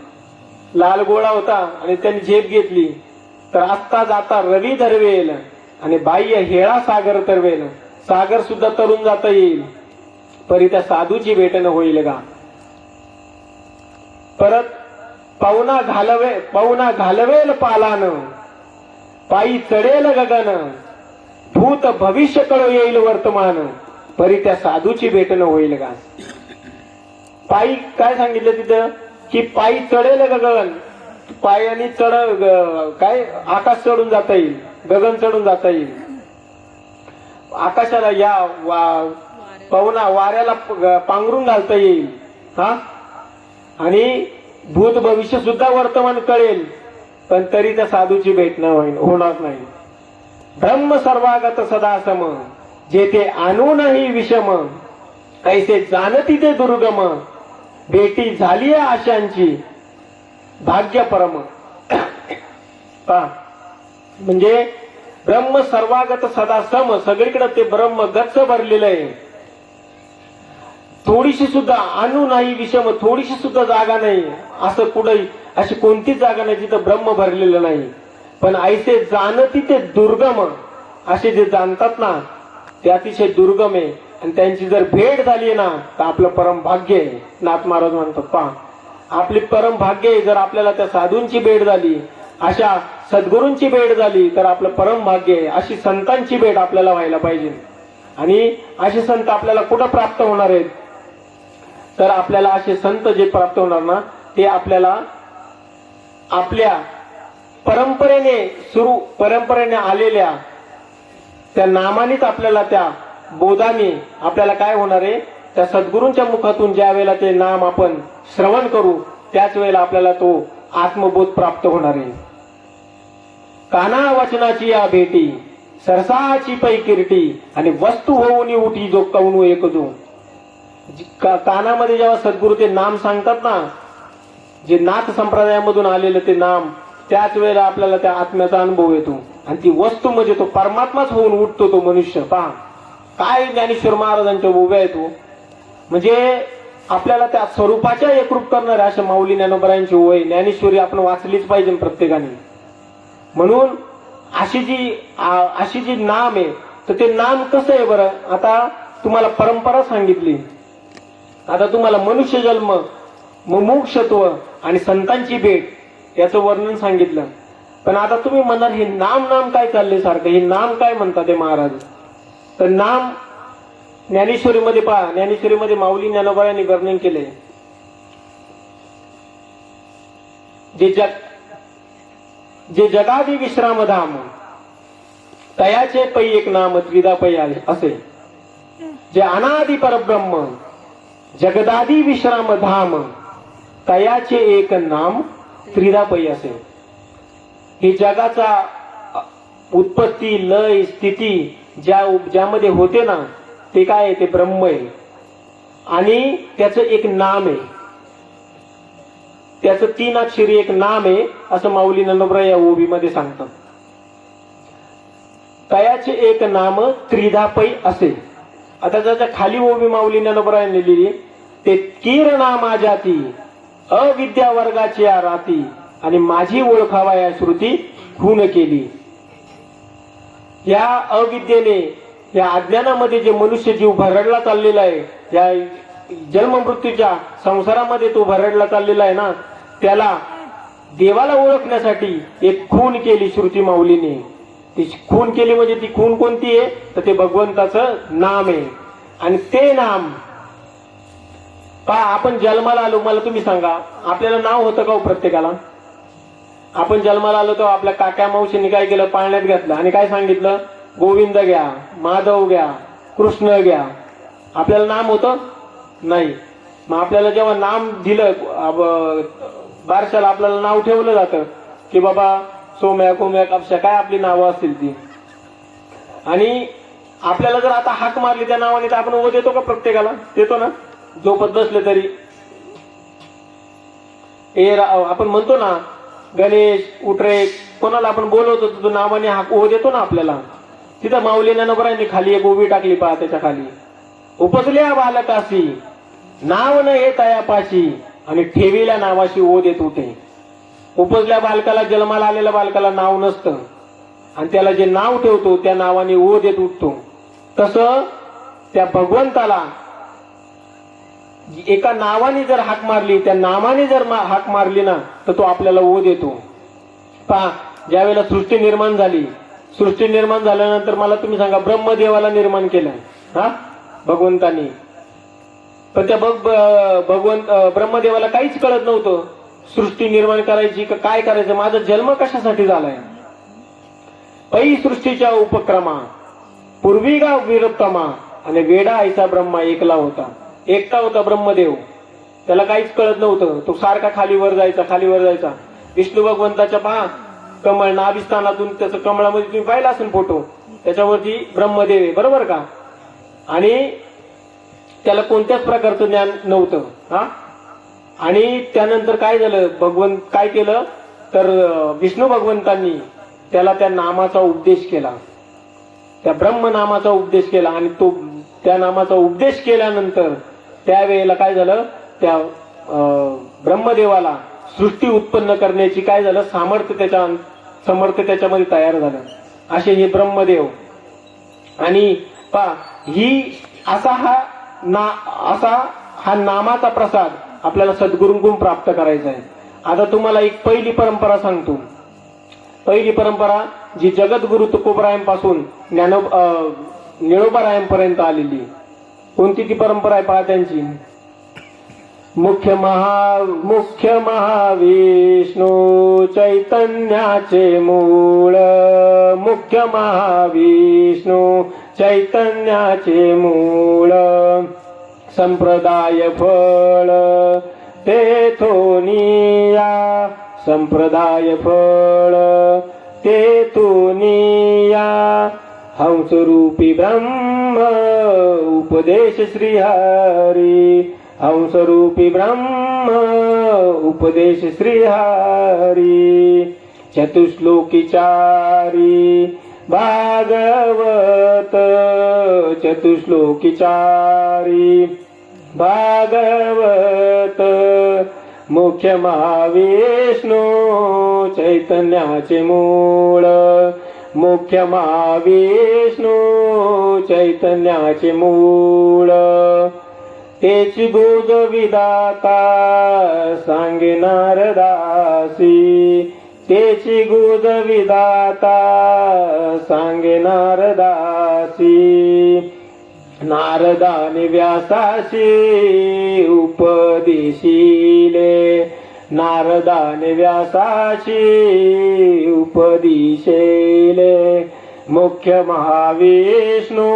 लाल गोळा होता आणि त्यांनी झेप घेतली, तर अस्ता जाता रवी धरवेल, आणि बाह्य हेळा सागर तरवेल. सागर सुद्धा तरुण जाता येईल, परी त्या साधूची भेटणं होईल गा. परत पाहुणा घालवेल पालान, पायी चढेल गगन, भूत भविष्य कळ येईल वर्तमान, परी त्या साधूची भेटणं होईल गा. पायी काय सांगितलं तिथं, की पायी चढेल गगन, पायाने काय आकाश चढून जाता येईल, गगन चढून जाता येईल. आकाशाला या पवना वाऱ्याला पांघरून घालता येईल. हा, आणि भूत भविष्य सुद्धा वर्तमान कळेल, पण तरी त्या साधूची भेट होणार नाही. ब्रह्म सर्वागत सदा सम, जेथे आणू नाही विषम, ऐसे जाणती ते दुर्गम, भेटी झाली आशांची भाग्य परम. म्हणजे ब्रह्म सर्वागत सदा सम, सगळीकडे ते ब्रह्म गच्च भरलेलं आहे. थोडीशी सुद्धा आणू नाही विषम, थोडीशी सुद्धा जागा नाही, असं कुठेही अशी कोणतीच जागा नाही जिथं ब्रह्म भरलेलं नाही. पण ऐसे जाणती ते दुर्गम, असे जे जाणतात ना ते अतिशय दुर्गम आहे, आणि त्यांची जर भेट झाली ना तर आपलं परम भाग्य आहे. नाथ महाराज म्हणतात पहा, आपली परम भाग्य आहे. जर आपल्याला त्या साधूंची भेट झाली, अशा सद्गुरूंची भेट झाली, तर आपलं परम भाग्य आहे. अशी संतांची भेट आपल्याला व्हायला पाहिजे. आणि असे संत आपल्याला कुठं प्राप्त होणार आहेत? तर आपल्याला असे संत जे प्राप्त होणार ना, ते आपल्याला आपल्या परंपरेने आलेल्या त्या नामानेच आपल्याला, त्या बोधाने आपल्याला काय होणार आहे, त्या सद्गुरूंच्या मुखातून ज्या वेळेला ते नाम आपण श्रवण करू, त्याच वेळेला आपल्याला तो आत्मबोध प्राप्त होणार आहे. काना वचनाची या भेटी, सरसाची पै किरटी, आणि वस्तू होऊन उठी जो कवणू एक जो. कानामध्ये जेव्हा सद्गुरू ते नाम सांगतात ना, जे नाथ संप्रदायामधून आलेलं ते नाम, त्याच वेळेला आपल्याला त्या आत्म्याचा अनुभव येतो आणि ती वस्तू म्हणजे तो परमात्माच होऊन उठतो तो मनुष्य. पहा काय ज्ञानेश्वर महाराजांच्या उभ्या येतो, म्हणजे आपल्याला त्या स्वरूपाच्या एकरूप करणाऱ्या अशा माऊली ज्ञानोबरायांची ओळ ज्ञानेश्वरी आपण वाचलीच पाहिजे प्रत्येकाने. म्हणून अशी जी नाम आहे, तर ते नाम कसं आहे बरं. आता तुम्हाला परंपरा सांगितली, आता तुम्हाला मनुष्य जन्म, मुमुक्षत्व आणि संतांची भेट याचं वर्णन सांगितलं. पण आता तुम्ही म्हणाल हे नाम काय चाललंय सारखं, हे नाम काय म्हणतात ते महाराज. तर नाम ज्ञानेश्वरीमध्ये पहा, ज्ञानेश्वरीमध्ये माऊली ज्ञानोबा यांनी वर्णन केले. जे जगादी विश्रामधाम तयाचे पै एक नाम त्रिदा पै असे. जे अनादि परब्रह्म जगदादी विश्रामधाम तयाचे एक नाम त्रिदा पै असे. हे जगाचा उत्पत्ती लय स्थिती ज्यामध्ये होते ना, ते काय आहे, ते ब्रह्म आहे आणि त्याचं एक नाम आहे, त्याचं 3 अक्षरी एक नाम आहे असं माऊली ज्ञानोबा या ओबीमध्ये सांगतात. तयाचे एक नाम त्रिधा पै असे. आता त्याच्या खाली ओबी माऊली ज्ञानोबा यांनी लिहिली, ते किरणा माझ्याती अविद्या वर्गाची राती आणि माझी ओळखावा या श्रुती खून केली. या अविद्येने, या अज्ञानामध्ये जे मनुष्य जीव भरडला चाललेला आहे, या जन्म मृत्यूच्या संसारामध्ये तो भरडला चाललेला आहे ना, त्याला देवाला ओळखण्यासाठी एक खून केली श्रुती माऊलीने. ती खून केली म्हणजे ती खून कोणती आहे, तर ते भगवंताचं नाम आहे. आणि ते नाम पहा, आपण जन्माला आलो, मला तुम्ही सांगा आपल्याला नाव होतं का हो प्रत्येकाला. आपण जन्माला आलो तर आपल्या काका मावशींनी काय केलं, पाळण्यात घातलं आणि काय सांगितलं, गोविंद घ्या, माधव घ्या, कृष्ण घ्या. आपल्याला नाम होतं नाही. मग आपल्याला जेव्हा नाम दिलं, बारशाला आपल्याला नाव ठेवलं जातं की बाबा सोम्या कोम्या कापशा काय आपली नावं असतील ती. आणि आपल्याला जर आता हाक मारली त्या नावाने तर आपण देतो का प्रत्येकाला, देतो ना. झोपत बसले तरी आपण म्हणतो ना, गणेश उठरे, कोणाला आपण बोलवतो तो नावाने हाक देतो ना आपल्याला. तिथं माऊली ज्ञानोबरांनी खाली एक ओवी टाकली पहा, त्याच्या खाली उपजल्या बालकाशी नाव न हे तयापाशी आणि ठेवील्या नावाशी ओध येत उठे. उपजल्या बालकाला, जन्माला आलेल्या बालकाला नाव नसतं आणि त्याला जे नाव ठेवतो त्या नावाने ओध येत उठतो. तसं त्या भगवंताला एका नावाने जर हाक मारली, त्या नामाने जर हाक मारली ना, तर तो आपल्याला ओध येतो. पहा, ज्यावेळेला सृष्टी निर्माण झाली, सृष्टी निर्माण झाल्यानंतर मला तुम्ही सांगा, ब्रह्मदेवाला निर्माण केलं हा भगवंतानी. पण त्या ब्रह्मदेवाला काहीच कळत नव्हतं सृष्टी निर्माण करायची का काय करायचं, माझा जन्म कशासाठी झालाय. पै सृष्टीच्या उपक्रमा पूर्वी गाव विरत्तमा आणि वेडा आईचा ब्रह्मा एकला होता. एकटा होता ब्रह्मदेव, त्याला काहीच कळत नव्हतं. तो सारखा खालीवर जायचा, खालीवर जायचा. विष्णू भगवंताच्या पहा कमळ नाभिस्थानातून, त्याचं कमळामध्ये तुम्ही पाहिला असेल फोटो, त्याच्यावरती ब्रह्मदेव आहे, बरोबर का. आणि त्याला कोणत्याच प्रकारचं ज्ञान नव्हतं हा. आणि त्यानंतर काय झालं, भगवंत काय केलं, तर विष्णू भगवंतांनी त्याला त्या नामाचा उपदेश केला, त्या ब्रह्म नामाचा उपदेश केला. आणि तो त्या नामाचा उपदेश केल्यानंतर त्यावेळेला काय झालं, त्या ब्रह्मदेवाला सृष्टी उत्पन्न करण्याची काय झालं, समर्थ त्याच्यामध्ये तयार झालं. असे हे ब्रह्मदेव. आणि पहा, असा हा नामाचा प्रसाद आपल्याला सद्गुरूंकडून प्राप्त करायचा आहे. आता तुम्हाला एक पहिली परंपरा सांगतो. पहिली परंपरा जी जगद्गुरु तुकोबरायांपासून निळोबारायांपर्यंत आलेली. कोणती ती परंपरा आहे पहा त्यांची. मुख्य महाविष्णू चैतन्याचे मूळ, मुख्य महाविष्णू चैतन्याचे मूळ, संप्रदाय फळ तेथोनिया, संप्रदाय फळ तेथोनिया, हंसरूपी ब्रह्म उपदेश श्रीहरी, हंसरूपी ब्रह्म उपदेश श्रीहरी. चतुश्लोकी चारी भागवत चतुश्लोकी चारी भागवत मुख्य महाविष्णू चैतन्याचे मूळ मुख्य महाविष्णू चैतन्याचे मूळ तेची गोज विधाता सांगे नारदासी तेची गोज विधाता सांगे नारदासी नारदाने व्यासाशी उपदेशिले नारदाने व्यासाशी उपदेशिले मुख्य महाविष्णू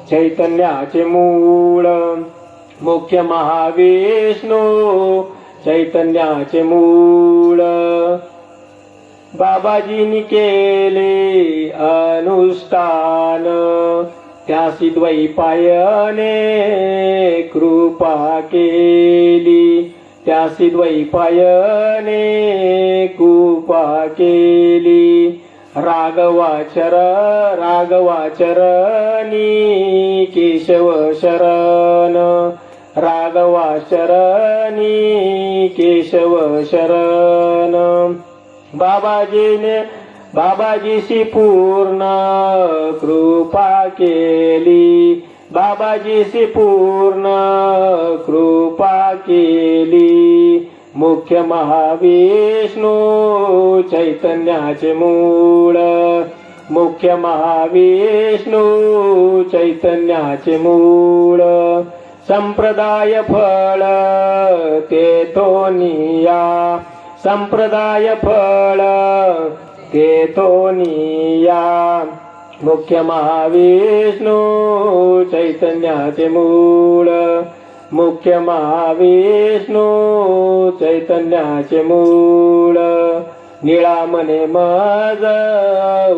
चैतन्याचे मूळ मुख्य महाविष्णू चैतन्याचे मूळ बाबाजींनी केले अनुष्ठान त्यासी द्वैपायने कृपा केली त्यासी द्वैपायने कृपा केली राघवाचरणी केशव शरण राघवाचरणी केशव शरण बाबाजीशी पूर्ण कृपा केली बाबाजीशी पूर्ण कृपा केली मुख्य महाविष्णू चैतन्याचे मूळ मुख्य महाविष्णू चैतन्याचे मूळ संप्रदाय फळ तेथोनिया संप्रदाय फळ तेथोनिया मुख्य महाविष्णू चैतन्याचे मूळ मुख्य महाविष्णू चैतन्याचे मूळ निळामने मज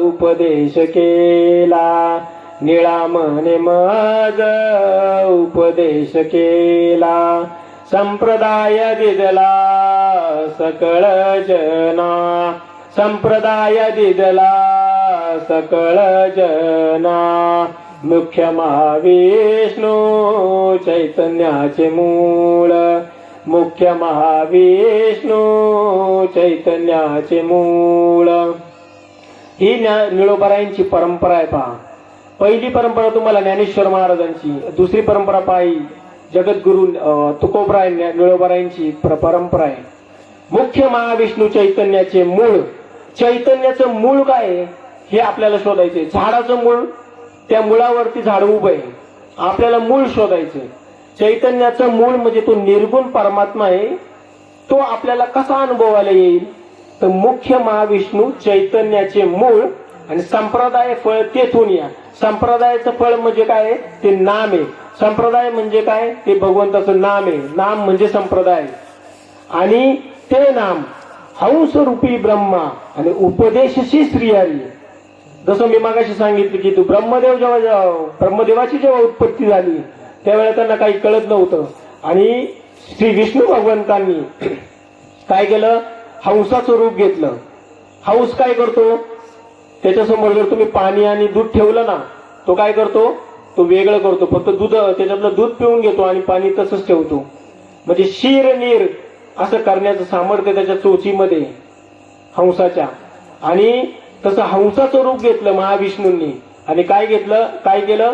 उपदेश केला निळामने मज उपदेश केला संप्रदाय दिदला सकळ जना संप्रदाय दिदला सकळ जना मुख्य महाविष्णू चैतन्याचे मूळ मुख्य महाविष्णू चैतन्याचे मूळ ही निळोबारायांची परंपरा आहे पहा. पहिली परंपरा तुम्हाला ज्ञानेश्वर महाराजांची दुसरी परंपरा पाही जगद्गुरु तुकोबराय निळोबारायांची परंपरा आहे. मुख्य महाविष्णू चैतन्याचे मूळ चैतन्याचं मूळ काय आहे हे आपल्याला शोधायचे. झाडाचं मूळ त्या मुळावरती झाड उभं आहे आपल्याला मूळ शोधायचं. चैतन्याचं मूळ म्हणजे तो निर्गुण परमात्मा आहे. तो आपल्याला कसा अनुभवायला येईल तर मुख्य महाविष्णू चैतन्याचे मूळ आणि संप्रदाय फळ तेथून या. संप्रदायाचं फळ म्हणजे काय ते नाम आहे. संप्रदाय म्हणजे काय ते भगवंताचं नाम आहे. नाम म्हणजे संप्रदाय आणि ते नाम हंस रूपी ब्रह्मा आणि उपदेशशी श्रीहरी. जसं मी मागाशी सांगितलं की तू ब्रह्मदेवाची जेव्हा उत्पत्ती झाली त्यावेळेला त्यांना काही कळत नव्हतं आणि श्री विष्णू भगवंतांनी काय केलं हंसाचं रूप घेतलं. हंस काय करतो त्याच्यासमोर जर तुम्ही पाणी आणि दूध ठेवलं ना तो काय करतो तो वेगळं करतो. फक्त दूध त्याच्यातलं दूध पिऊन घेतो आणि पाणी तसंच ठेवतो. म्हणजे शीर नीर असं करण्याचं सामर्थ्य त्याच्या चोचीमध्ये हंसाच्या. आणि तसं हंसाचं रूप घेतलं महाविष्णूंनी आणि काय केलं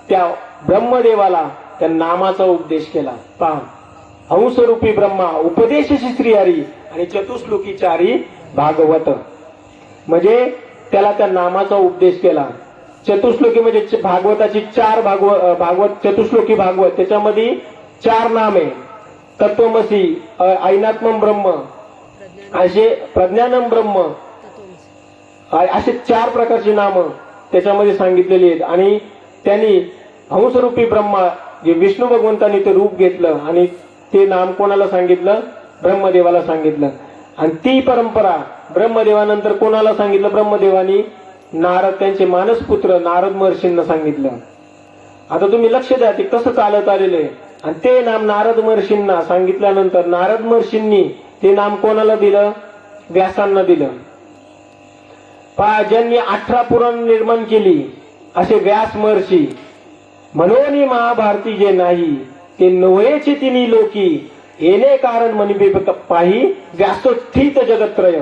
त्या ब्रह्मदेवाला त्या नामाचा उपदेश केला. पहा हंसरूपी ब्रह्मा उपदेशशी श्रीहरी आणि चतुश्लोकी चारी भागवत म्हणजे त्याला त्या नामाचा उपदेश केला. चतुश्लोकी म्हणजे भागवताची चार भागवत चतुश्लोकी भागवत त्याच्यामध्ये चार नाम आहे. तत्वमसी ऐनात्मम ब्रह्म असे प्रज्ञानम ब्रह्म असे चार प्रकारची नामं त्याच्यामध्ये सांगितलेली आहेत. आणि त्यांनी हंसरूपी ब्रह्मा जे विष्णू भगवंतांनी ते रूप घेतलं आणि ते नाम कोणाला सांगितलं ब्रह्मदेवाला सांगितलं. आणि ती परंपरा ब्रह्मदेवानंतर कोणाला सांगितलं ब्रह्मदेवानी नारद त्यांचे मानसपुत्र नारद महर्षींना सांगितलं. आता तुम्ही लक्ष द्या ते कसं चालत आलेलं आहे. आणि ते नाम नारद महर्षींना सांगितल्यानंतर नारद महर्षींनी ते नाम कोणाला दिलं व्यासांना दिलं. पहा, ज्यांनी 18 पुराण निर्माण केली असे व्यास महर्षी, म्हणून महाभारती जे नाही ते नवयेची तिन्ही लोकी, येणे कारण म्हणिबे पाही व्यासोत्थित जगत्रय.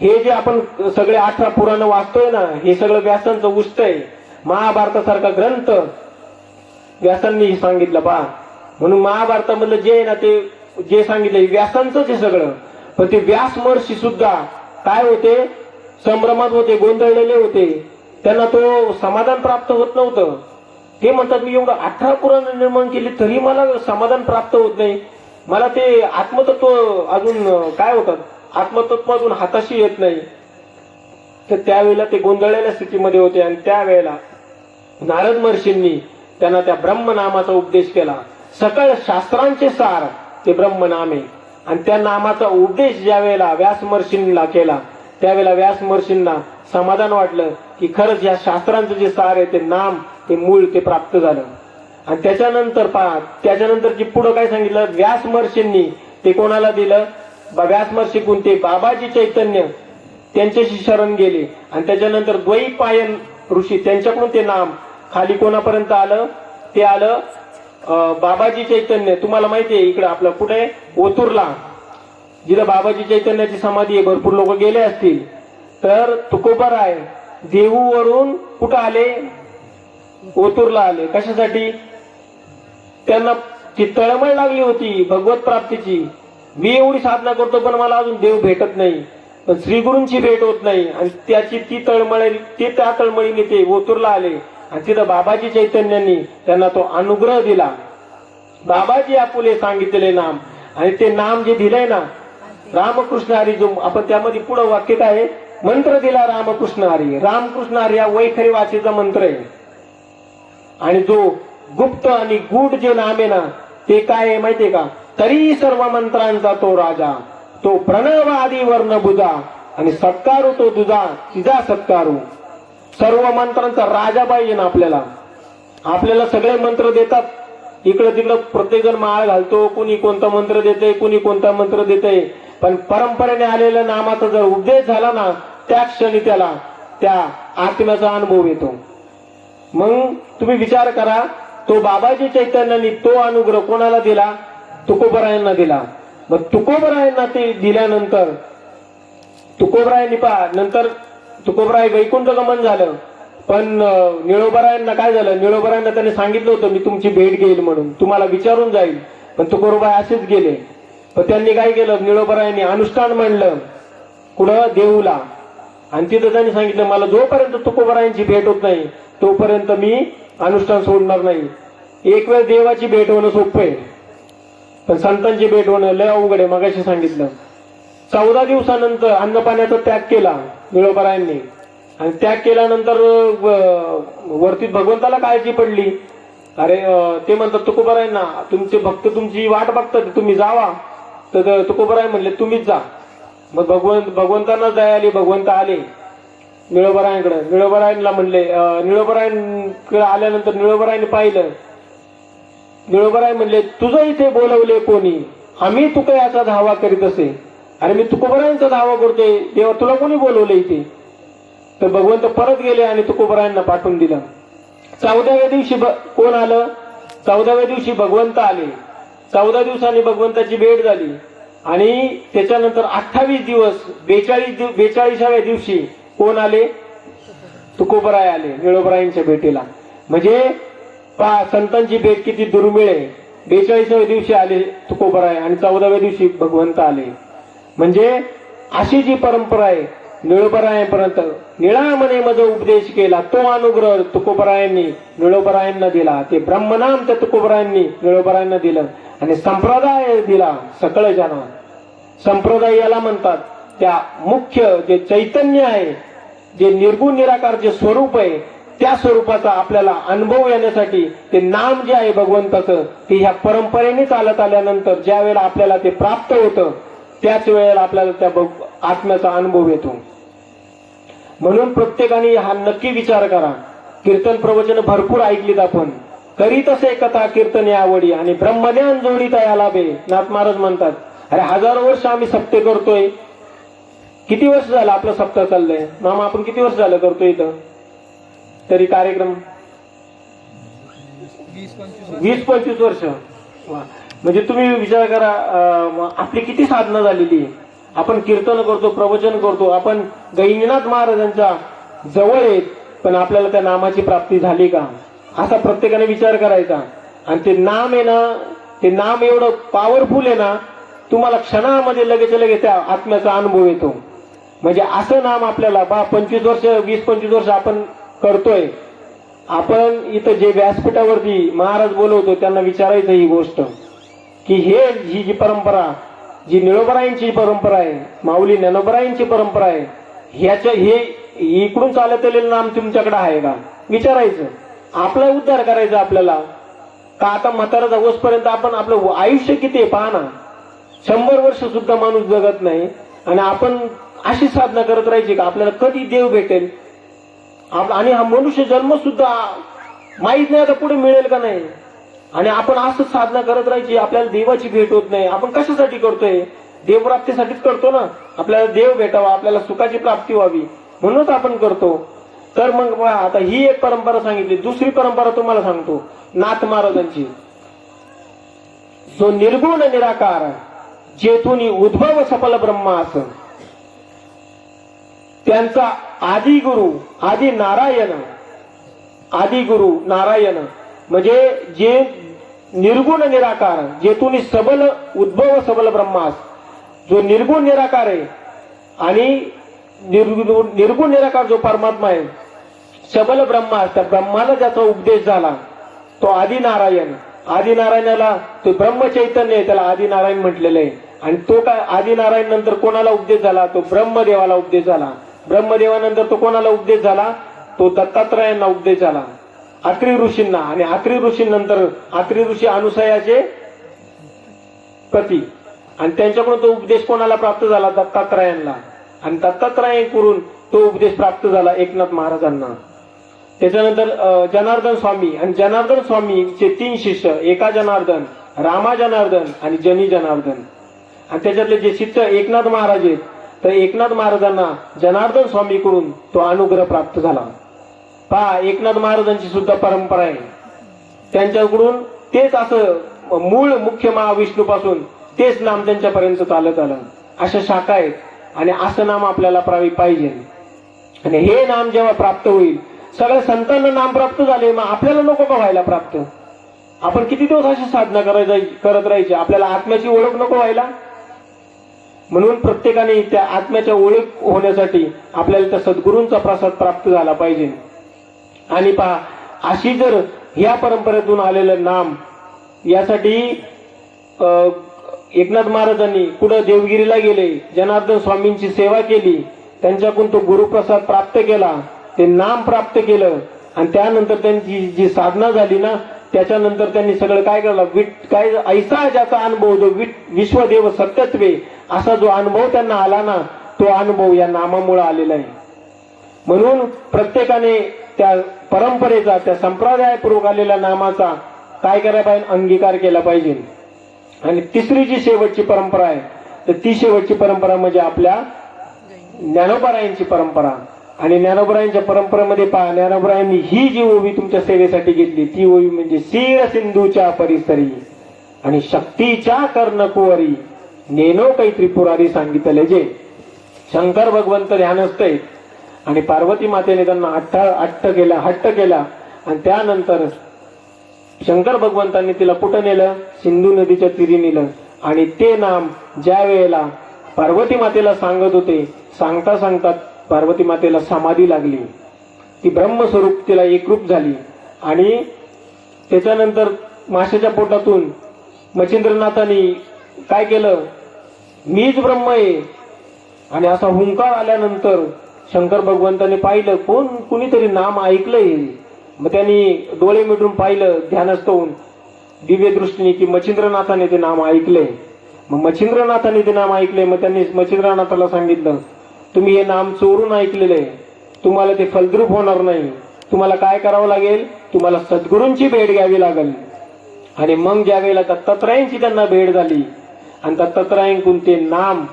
हे जे आपण सगळे 18 पुराण वाचतोय ना, हे सगळं व्यासांचं उष्ट आहे. महाभारतासारखा ग्रंथ व्यासांनी सांगितलं. पहा, म्हणून महाभारतामधलं जे आहे ना, ते जे सांगितलं व्यासांचंच आहे सगळं. पण ते व्यास महर्षी सुद्धा काय होते, संभ्रमात होते, गोंधळलेले होते. त्यांना तो समाधान प्राप्त होत नव्हतं. ते म्हणतात, मी एवढं 18 पुराण निर्माण केली तरी मला समाधान प्राप्त होत नाही. मला ते आत्मतत्व अजून काय होतात, आत्मतत्व अजून हाताशी येत नाही. तर त्यावेळेला ते गोंधळलेल्या स्थितीमध्ये होते. आणि त्यावेळेला नारद महर्षींनी त्यांना त्या ब्रह्मनामाचा उपदेश केला. सकळ शास्त्रांचे सार ते ब्रह्मनाम आहे. आणि त्या नामाचा उपदेश ज्या वेळेला व्यास महर्षींना केला, त्यावेळेला व्यास महर्षींना समाधान वाटलं की खरंच या शास्त्रांचं जे सार आहे ते नाम, ते मूळ, ते प्राप्त झालं. आणि त्याच्यानंतर पहा, त्याच्यानंतर पुढं काय सांगितलं, व्यास महर्षींनी ते कोणाला दिलं, व्यास महर्षी कोणते, बाबाजी चैतन्य त्यांच्याशी शरण गेले. आणि त्याच्यानंतर द्वैपायन ऋषी, त्यांच्याकडून ते नाम खाली कोणापर्यंत आलं, ते आलं बाबाजी चैतन्य. तुम्हाला माहिती आहे इकडे आपलं कुठे, ओतूरला, जिथं बाबाजी चैतन्याची समाधी आहे. भरपूर लोक गेले असतील. तर तुकोबाराय देहूवरून कुठं आले, ओतूरला आले. कशासाठी, त्यांना ती तळमळ लागली होती भगवत प्राप्तीची. मी एवढी साधना करतो पण मला अजून देव भेटत नाही, पण श्रीगुरूंची भेट होत नाही. आणि त्याची ती तळमळ, त्या तळमळीने ते ओतूरला आले. आणि तिथं बाबाजी चैतन्यांनी त्यांना तो अनुग्रह दिला. बाबाजी आपुले सांगितलेले नाम, आणि ते नाम जे दिलंय ना, रामकृष्ण हरी, जो आपण त्यामध्ये पुढं वाक्य काय, मंत्र दिला रामकृष्ण हरी. रामकृष्ण हरी हा वैखरी वाचेचा मंत्र आहे. आणि जो गुप्त आणि गूढ जे नाम आहे ना, ते काय आहे माहितीये का, तरी सर्व मंत्रांचा तो राजा, तो प्रणव आदी वर्ण बुजा, आणि सत्कारू तो तुझा तिचा सत्कारू. सर्व मंत्रांचा राजा पाहिजे ना आपल्याला. आपल्याला सगळे मंत्र देतात, इकडं तिकडं प्रत्येक जण माळ घालतो, कुणी कोणता मंत्र देते, कुणी कोणता मंत्र देते. पण परंपरेने आलेल्या नामाचा जर उपदेश झाला ना, त्या क्षणी त्याला त्या आत्म्याचा अनुभव येतो. मग तुम्ही विचार करा, तो बाबाजी चैतन्यांनी तो अनुग्रह कोणाला दिला, तुकोबरायांना दिला. मग तुकोबरायांना ते दिल्यानंतर तुकोबरायांनी पहा, नंतर तुकोबराय वैकुंठ गमन झालं. पण निळोबरायांना काय झालं, निळोबरायांना त्यांनी सांगितलं होतं मी तुमची भेट घेईल म्हणून, तुम्हाला विचारून जाईल. पण तुकोबराय असेच गेले. पण त्यांनी काय केलं, निळोबरायांनी अनुष्ठान म्हणलं कुठं, देऊला. आणि तिथं त्यांनी सांगितलं मला जोपर्यंत तुकोबरायांची भेट होत नाही तोपर्यंत मी अनुष्ठान सोडणार नाही. एक वेळ देवाची भेट होणं सोपं आहे, पण संतांची भेट होणं लय अवघड आहे. मगाशी सांगितलं 14 दिवसानंतर अन्नपाण्याचा त्याग केला निळोबरायांनी. आणि त्याग केल्यानंतर वरती भगवंताला काळजी पडली. अरे ते म्हणतात तुकोबरायांना, तुमचे भक्त तुमची वाट बघतात, तुम्ही जावा. तर तुकोबराय म्हणले तुम्हीच जा. मग भगवंतांना दया आली, भगवंत आले निळोबरायांकडे. निळोबरायांना म्हणले, निळोबरायांकडे आल्यानंतर निळोबरायांनी पाहिलं. निळोबराय म्हणले तुझं इथे बोलवले कोणी, आम्ही तुका याचा धावा करीत असे. अरे मी तुकोबरायांचा धावा करतोय, देवा तुला कोणी बोलवले इथे. तर भगवंत परत गेले आणि तुकोबरायांना पाठवून दिलं. 14व्या दिवशी कोण आलं, 14व्या दिवशी भगवंत आले. 14 दिवसांनी भगवंताची भेट झाली. आणि त्याच्यानंतर 28 दिवस 42व्या दिवशी कोण आले, तुकोबराय आले निळोबरायांच्या भेटीला. म्हणजे पहा संतांची भेट किती दुर्मिळ आहे. 42व्या दिवशी आले तुकोबराय आणि 14व्या दिवशी भगवंत आले. म्हणजे अशी जी परंपरा आहे, निळोबरायांपर्यंत निळा मने मज उपदेश केला, तो अनुग्रह तुकोबरायांनी निळोबरायांना दिला. ते ब्रह्मनाम त्या तुकोबरायांनी निळोबरायांना दिलं. आणि संप्रदाय दिला सकळ जना. संप्रदाय याला म्हणतात, त्या मुख्य जे चैतन्य आहे, जे निर्गुण निराकार जे स्वरूप आहे, त्या स्वरूपाचा आपल्याला अनुभव येण्यासाठी ते नाम जे आहे भगवंताचं, ते ह्या परंपरेने चालत आल्यानंतर ज्या वेळेला आपल्याला ते प्राप्त होतं, त्याच वेळेला आपल्याला त्या आत्म्याचा अनुभव येतो. म्हणून प्रत्येकाने हा नक्की विचार करा. कीर्तन प्रवचन भरपूर ऐकलीत आपण, करीत असे कथा कीर्तन आवडी, आणि ब्रह्मज्ञान जोडीता या लाभे. नाथ महाराज म्हणतात, अरे 1000 वर्ष आम्ही सप्ते करतोय, किती वर्ष झालं आपलं सप्ताह चाललंय मामा? आपण किती वर्ष झालं करतो इथं तरी कार्यक्रम? 20-25 वर्ष. वा. म्हणजे तुम्ही विचार करा, आपली किती साधना झालेली आहे. आपण कीर्तन करतो, प्रवचन करतो, आपण गहिनीनाथ महाराजांच्या जवळ आहेत, पण आपल्याला त्या नामाची प्राप्ती झाली का असा प्रत्येकाने विचार करायचा. आणि ते नाम आहे ना, ते नाम एवढं पॉवरफुल आहे ना, तुम्हाला क्षणामध्ये लगेच त्या आत्म्याचा अनुभव येतो. म्हणजे असं नाम आपल्याला 20-25 वर्ष आपण करतोय. आपण इथं जे व्यासपीठावरती महाराज बोलवतो त्यांना विचारायचं ही गोष्ट की ही जी परंपरा, जी निळोबरायांची परंपरा आहे, माऊली ज्ञानोबरायांची परंपरा आहे, हे इकडून चालत आलेलं नाम तुमच्याकडे आहे का विचारायचं. आपला उद्धार करायचा आपल्याला. का आता म्हातारा होसपर्यंत आपण आपलं आयुष्य किती आहे पहा ना. 100 वर्ष सुद्धा माणूस जगत नाही आणि आपण अशी साधना करत राहायची का आपल्याला कधी देव भेटेल. आणि हा मनुष्य जन्म सुद्धा माहित नाही आता पुढे मिळेल का नाही. आणि आपण असं साधना करत राहायची, आपल्याला देवाची भेट होत नाही. आपण कशासाठी करतोय? देवप्राप्तीसाठीच करतो ना. आपल्याला देव भेटावा, आपल्याला सुखाची प्राप्ती व्हावी म्हणूनच आपण करतो. तर मग आता ही एक परंपरा सांगितली. दुसरी परंपरा तुम्हाला सांगतो नाथ महाराजांची. जो निर्गुण निराकार, जेथून उद्भव सफल ब्रह्मास, त्यांचा आदि गुरु आदि नारायण म्हणजे जे निर्गुण निराकार, जेथून सबल उद्भव सबल ब्रह्मास, जो निर्गुण निराकार आहे आणि निर्गुण निराकार जो परमात्मा आहे, सबल ब्रह्मास, त्या ब्रह्माला ज्याचा उपदेश झाला तो आदिनारायण. आदिनारायणाला तो ब्रह्मचैतन्य आहे, त्याला आदिनारायण म्हटलेलं आहे. आणि तो काय आदिनारायण नंतर कोणाला उपदेश झाला? तो ब्रह्मदेवाला उपदेश झाला. ब्रह्मदेवानंतर तो कोणाला उपदेश झाला? तो दत्तात्रयांना उपदेश झाला, अत्री ऋषींना. आणि अत्री ऋषींनंतर अत्री ऋषी अनुसयाचे पती, आणि त्यांच्याकडून तो उपदेश कोणाला प्राप्त झाला? दत्तात्रयांना. आणि दत्तात्रयांकडून तो उपदेश प्राप्त झाला एकनाथ महाराजांना. त्याच्यानंतर जनार्दन स्वामी, आणि जनार्दन स्वामीचे 3 शिष्य, एका जनार्दन, रामा जनार्दन आणि जनी जनार्दन. आणि त्याच्यातले जे शिष्य एकनाथ महाराज आहेत, तर एकनाथ महाराजांना जनार्दन स्वामीकडून तो अनुग्रह प्राप्त झाला. पहा, एकनाथ महाराजांची सुद्धा परंपरा आहे. त्यांच्याकडून तेच असं मूळ मुख्य महाविष्णूपासून तेच नाम त्यांच्यापर्यंत चालत आलं. अशा शाखा आहेत आणि असं नाम आपल्याला पाहिजे. आणि हे नाम जेव्हा प्राप्त होईल, सगळ्या संतांना नाम प्राप्त झाले, मग आपल्याला नको का व्हायला प्राप्त? आपण किती दिवस अशी साधना करत राहायची? आपल्याला आत्म्याची ओळख नको व्हायला? म्हणून प्रत्येकाने त्या आत्म्याच्या ओळख होण्यासाठी आपल्याला त्या सद्गुरूंचा प्रसाद प्राप्त झाला पाहिजे. आणि पहा, अशी जर ह्या परंपरेतून आलेलं नाम, यासाठी एकनाथ महाराजांनी कुठं देवगिरीला गेले, जनार्दन स्वामींची सेवा केली, त्यांच्याकडून तो गुरुप्रसाद प्राप्त केला, ते नाम प्राप्त केलं. आणि त्यानंतर त्यांची जी साधना झाली ना, त्याच्यानंतर त्यांनी सगळं काय केलं, काय ऐसा ज्याचा अनुभव जो विश्वदेव सत्यत्वे, असा जो अनुभव त्यांना आला ना, तो अनुभव या नामामुळे आलेला आहे. म्हणून प्रत्येकाने त्या परंपरेचा, त्या संप्रदायपूर्वक आलेल्या नामाचा काय करायला पाहिजे? अंगीकार केला पाहिजे. आणि तिसरी जी शेवटची परंपरा आहे, तर ती शेवटची परंपरा म्हणजे आपल्या ज्ञानोबरायांची परंपरा. आणि ज्ञानोबरायांच्या परंपरेमध्ये पहा, ज्ञानोबरायांनी ही जी ओवी तुमच्या सेवेसाठी घेतली, ती ओवी म्हणजे सीळ सिंधूच्या परिसरी आणि शक्तीच्या कर्णकुवरी नेनो काही त्रिपुरारी सांगितले. जे शंकर भगवंत ध्यानस्थ आहेत आणि पार्वती मातेने त्यांना हट्ट केला. आणि त्यानंतर शंकर भगवंतांनी तिला कुठं नेलं? सिंधू नदीच्या तीरी नेलं. आणि ते नाम ज्या वेळेला पार्वती मातेला सांगत होते, सांगता सांगता पार्वती मातेला समाधी लागली. ती ब्रह्मस्वरूप तिला एकरूप झाली. आणि त्याच्यानंतर माशाच्या पोटातून मच्छिंद्रनाथांनी काय केलं? मीच ब्रह्म आहे. आणि असा हुंकार आल्यानंतर शंकर भगवंतांनी पाहिलं, कुणीतरी नाम ऐकलंय. मग त्यांनी डोळे मिटून पाहिलं ध्यानस्थ होऊन दिव्य दृष्टीने की मच्छिंद्रनाथाने ते नाम ऐकलंय. मग मच्छिंद्रनाथाने ते नाम ऐकले. मग त्यांनी मच्छिंद्रनाथाला सांगितलं, तुम्ही हे नाम चोरून ऐकलेलं आहे, तुम्हाला ते फलद्रूप होणार नाही. तुम्हाला काय करावं लागेल? तुम्हाला सद्गुरूंची भेट घ्यावी लागेल. आणि मग ज्या वेळेला दत्तात्रयांची त्यांना भेट झाली आणि दत्तात्रयांकडून ते नाम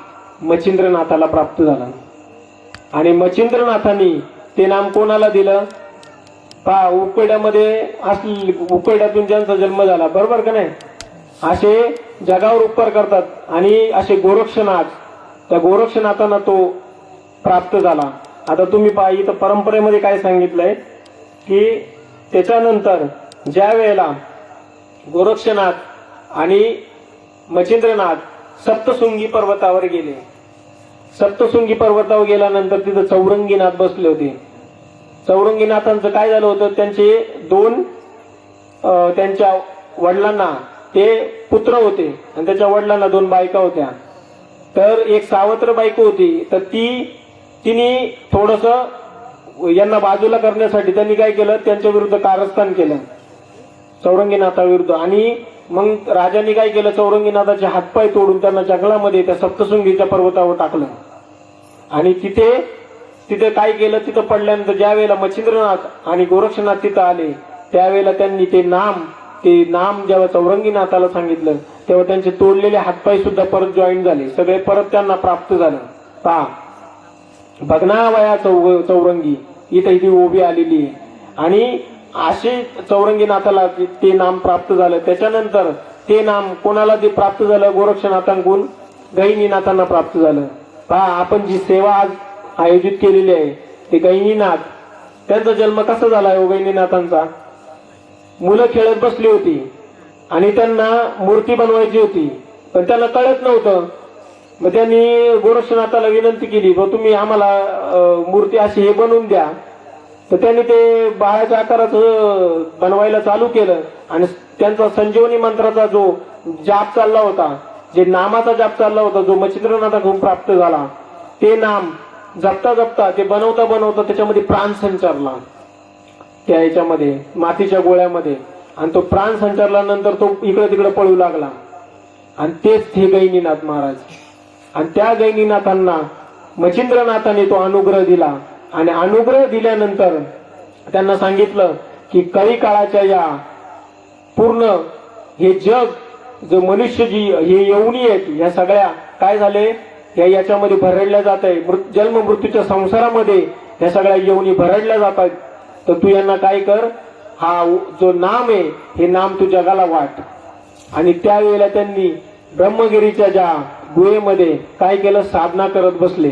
मच्छिंद्रनाथाला प्राप्त झालं. आणि मच्छिंद्रनाथांनी ते नाम कोणाला दिलं? पहा, उकड्यामध्ये असली, उकड्यातून ज्यांचा जन्म झाला, बरोबर का नाही, असे जगावर उपकार करतात. आणि असे गोरक्षनाथ, त्या गोरक्षनाथांना तो प्राप्त झाला. आता तुम्ही पहा, इथं परंपरेमध्ये काय सांगितलंय की त्याच्यानंतर ज्या वेळेला गोरक्षनाथ आणि मच्छिंद्रनाथ सप्तशृंगी पर्वतावर गेले, सप्तशृंगी पर्वतावर गेल्यानंतर तिथं चौरंगीनाथ बसले होते. चौरंगीनाथांचं काय झालं होतं, त्यांच्या वडिलांना ते पुत्र होते आणि त्याच्या वडिलांना 2 बायका होत्या. तर एक सावत्र बायको होती, तर तिने थोडस यांना बाजूला करण्यासाठी त्यांनी काय केलं, त्यांच्या विरुद्ध कारस्थान केलं चौरंगीनाथाविरुद्ध. आणि मग राजांनी काय केलं, चौरंगीनाथाचे हातपाय तोडून त्यांना जंगलामध्ये त्या सप्तशृंगीच्या पर्वतावर टाकलं. आणि तिथे काय केलं, तिथं पडल्यानंतर ज्या वेळेला मच्छिंद्रनाथ आणि गोरक्षनाथ तिथं आले, त्यावेळेला त्यांनी ते नाम जेव्हा चौरंगीनाथाला सांगितलं, तेव्हा त्यांचे तोडलेले हातपाय सुद्धा परत जॉईन झाले, सगळे परत त्यांना प्राप्त झालं. पहा, भगनावया चौरंगी इथे उभी आलेली आहे. आणि असे चौरंगीनाथाला ते नाम प्राप्त झालं. त्याच्यानंतर ते नाम कोणाला ते प्राप्त झालं? गोरक्षनाथांकडून गहिनीनाथांना प्राप्त झालं. पहा, आपण जी सेवा आज आयोजित केलेली आहे ते गहिनीनाथ, त्यांचा जन्म कसा झाला आहे? गहिनीनाथांचा, मुलं खेळत बसली होती आणि त्यांना मूर्ती बनवायची होती, पण त्यांना कळत नव्हतं. मग त्यांनी गोरक्षनाथाला विनंती केली, तुम्ही आम्हाला मूर्ती अशी हे बनवून द्या. तर त्यांनी ते बाळाच्या आकाराचं बनवायला चालू केलं. आणि त्यांचा संजीवनी मंत्राचा जो जाप चालला होता, जे नामाचा जाप चालला होता, जो मच्छिंद्रनाथाकडून प्राप्त झाला, ते नाम जपता जपता ते बनवता त्याच्यामध्ये प्राण संचारला, त्या याच्यामध्ये मातीच्या गोळ्यामध्ये. आणि तो प्राण संचारल्यानंतर तो इकडे तिकडे पळू लागला. आणि तेच हे गहिनीनाथ महाराज. आणि त्या गहिनीनाथांना मच्छिंद्रनाथाने तो अनुग्रह दिला. आणि अनुग्रह दिल्यानंतर त्यांना सांगितलं की कळी काळाच्या या पूर्ण हे जग, जो मनुष्य जी हे येवणी आहेत, ह्या सगळ्या काय झाले, याच्यामध्ये भरडल्या जात आहे. जन्म मृत्यूच्या संसारामध्ये ह्या सगळ्या येवणी भरडल्या जातात. तर तू यांना काय कर, हा जो नाम आहे हे नाम तू जगाला वाट. आणि त्यावेळेला त्यांनी ब्रह्मगिरीच्या ज्या गुहेमध्ये काय केलं, साधना करत बसले.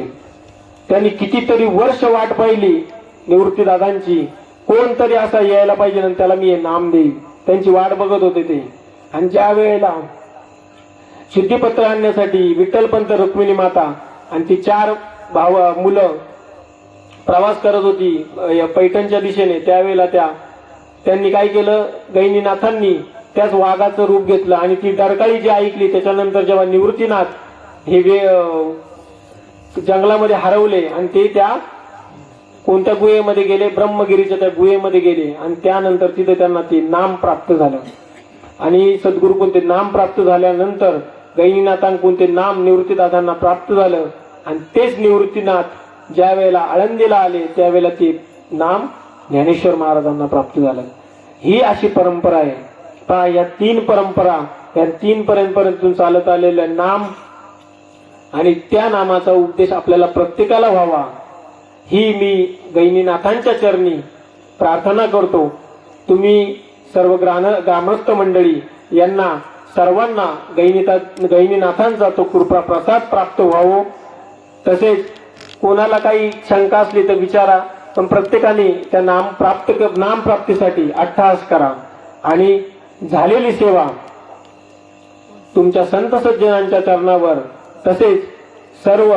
त्यांनी कितीतरी वर्ष वाट पाहिली निवृत्तीदादांची, कोणतरी असा यायला पाहिजे आणि त्याला मी हे नाम देईल. त्यांची वाट बघत होते ते. आणि ज्या वेळेला शुद्धीपत्र आणण्यासाठी विठ्ठलपंत, रुक्मिणी माता आणि ती 4 मुलं प्रवास करत होती पैठणच्या दिशेने, त्यावेळेला त्यांनी काय केलं, गहिनीनाथांनी त्याच वाघाचं रूप घेतलं. आणि ती डरकाळी जी ऐकली, त्याच्यानंतर जेव्हा निवृत्तीनाथ हे जंगलामध्ये हरवले आणि ते त्या कोणत्या गुहेमध्ये गेले, ब्रह्मगिरीच्या त्या गुहेमध्ये गेले. आणि त्यानंतर तिथे त्यांना ते नाम प्राप्त झालं. आणि सद्गुरूकडून ते नाम प्राप्त झाल्यानंतर गहिनीनाथांकडून ते नाम निवृत्तीनाथांना प्राप्त झालं. आणि तेच निवृत्तीनाथ ज्या वेळेला आळंदीला आले, त्यावेळेला ते नाम ज्ञानेश्वर महाराजांना प्राप्त झालं. ही अशी परंपरा आहे. पहा, या 3 परंपरा, या 3 परंपरेतून चालत आलेलं नाम आणि त्या नामाचा उपदेश आपल्याला प्रत्येकाला व्हावा, ही मी गहिनीनाथांच्या चरणी प्रार्थना करतो. तुम्ही सर्व ग्रामस्थ मंडळी यांना सर्वांना गहिनीनाथांचा तो कृपा प्रसाद प्राप्त व्हावो. तसेच कोणाला काही शंका असली तर विचारा, पण प्रत्येकाने त्या नाम प्राप्तीसाठी अट्टहास करा. आणि झालेली सेवा तुमच्या संत सज्जनांच्या चरणावर, तसेच सर्व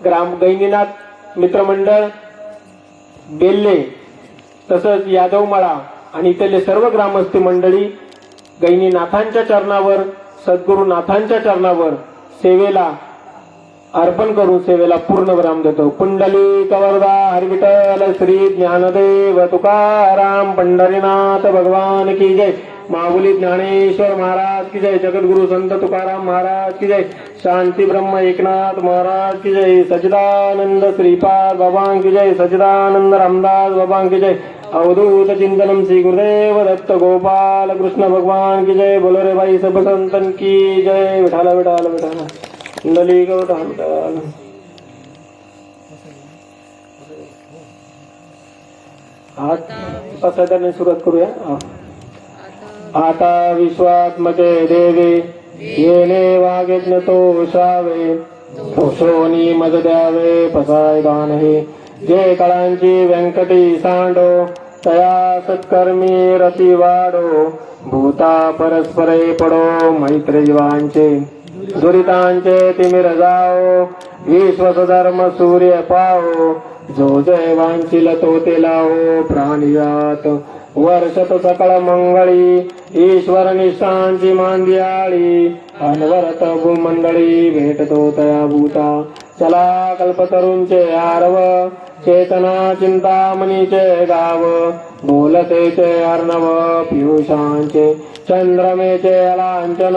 गहिनीनाथ मित्रमंडळ, बेल्ले, तसंच यादवमाळा आणि इथले सर्व ग्रामस्थ मंडळी गहिनीनाथांच्या चरणावर, सद्गुरुनाथांच्या चरणावर सेवेला अर्पण करून सेवेला पूर्ण विराम देतो. पुंडलिक वरदा हरिविठ्ठल श्री ज्ञानदेव तुकाराम पंढरीनाथ भगवान की जय. माऊली ज्ञानेश्वर महाराज की जय. जगद्गुरु संत तुकाराम महाराज की जय. शांती ब्रह्म एकनाथ महाराज की जय. सच्चिदानंद श्रीपाद बाबा की जय. सच्चिदानंद रामदास बाबा की जय. अवधूत चिंतनम श्री गुरुदेव दत्त गोपाल कृष्ण भगवान की जय. बोलो रे भाई सब संतन की जय. विठाला विठाला विठाला. साधारण सुरुवात करूया. आता विश्वात्मके देवे येणे वागेज्ञ तो शावे शोनी मज द्यावे पसाय दान हे जे कळांची व्यंकटी सांडो तया सत्कर्मी रती वाडो भूता परस्परे पडो मैत्र जीवांचे दुरितांचे तिमिर जाओ विश्वसधर्म सूर्य पाओ जो जय वांचिल तो ते लावो प्राणियात वर्षत सकळ मंगळी ईश्वर निष्ठांची मांदियाळी अनवरत भूमंडळी भेटतो तया भूता चला कल्पतरूंचे आरव चेतना चिंतामणीचे गाव बोलतेचे अर्णव पियुषांचे चंद्रमेचे अलांचन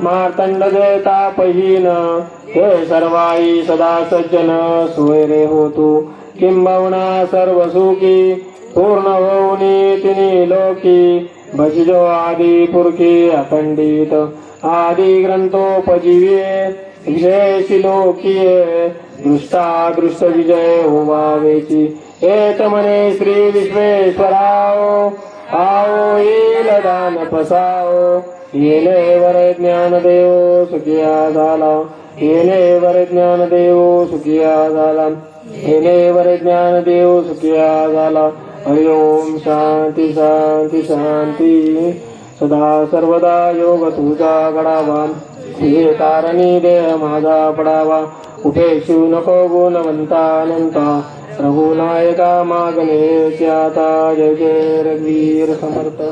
मार्तंड जे तापहीन हे सर्वाई सदा सज्जन सोयरे होतो किंबहुना सर्व सुखी पूर्ण होऊनी तिनी लोकी भजिजो आदि पुरखी अखंडित आदि ग्रंथोपजीवे विशेषी लोकीये दृष्टादृष्ट विजय होवावेची एक मने श्री विश्वेश्वराओ आओ येल दान पसाओ येले वर ज्ञान देव सुखिया झाला येले वर ज्ञान देव सुखिया झाला येले वर ज्ञान देव सुखिया झाला. हरि ओम शांती शांती शांती. सदा सर्वदा योग तुझा घडावा हे कारणी देह माझा पडावा उपेक्षू नको गुणवंता अनंता रघुनायका मागणे आता जय जय रघुवीर समर्थ.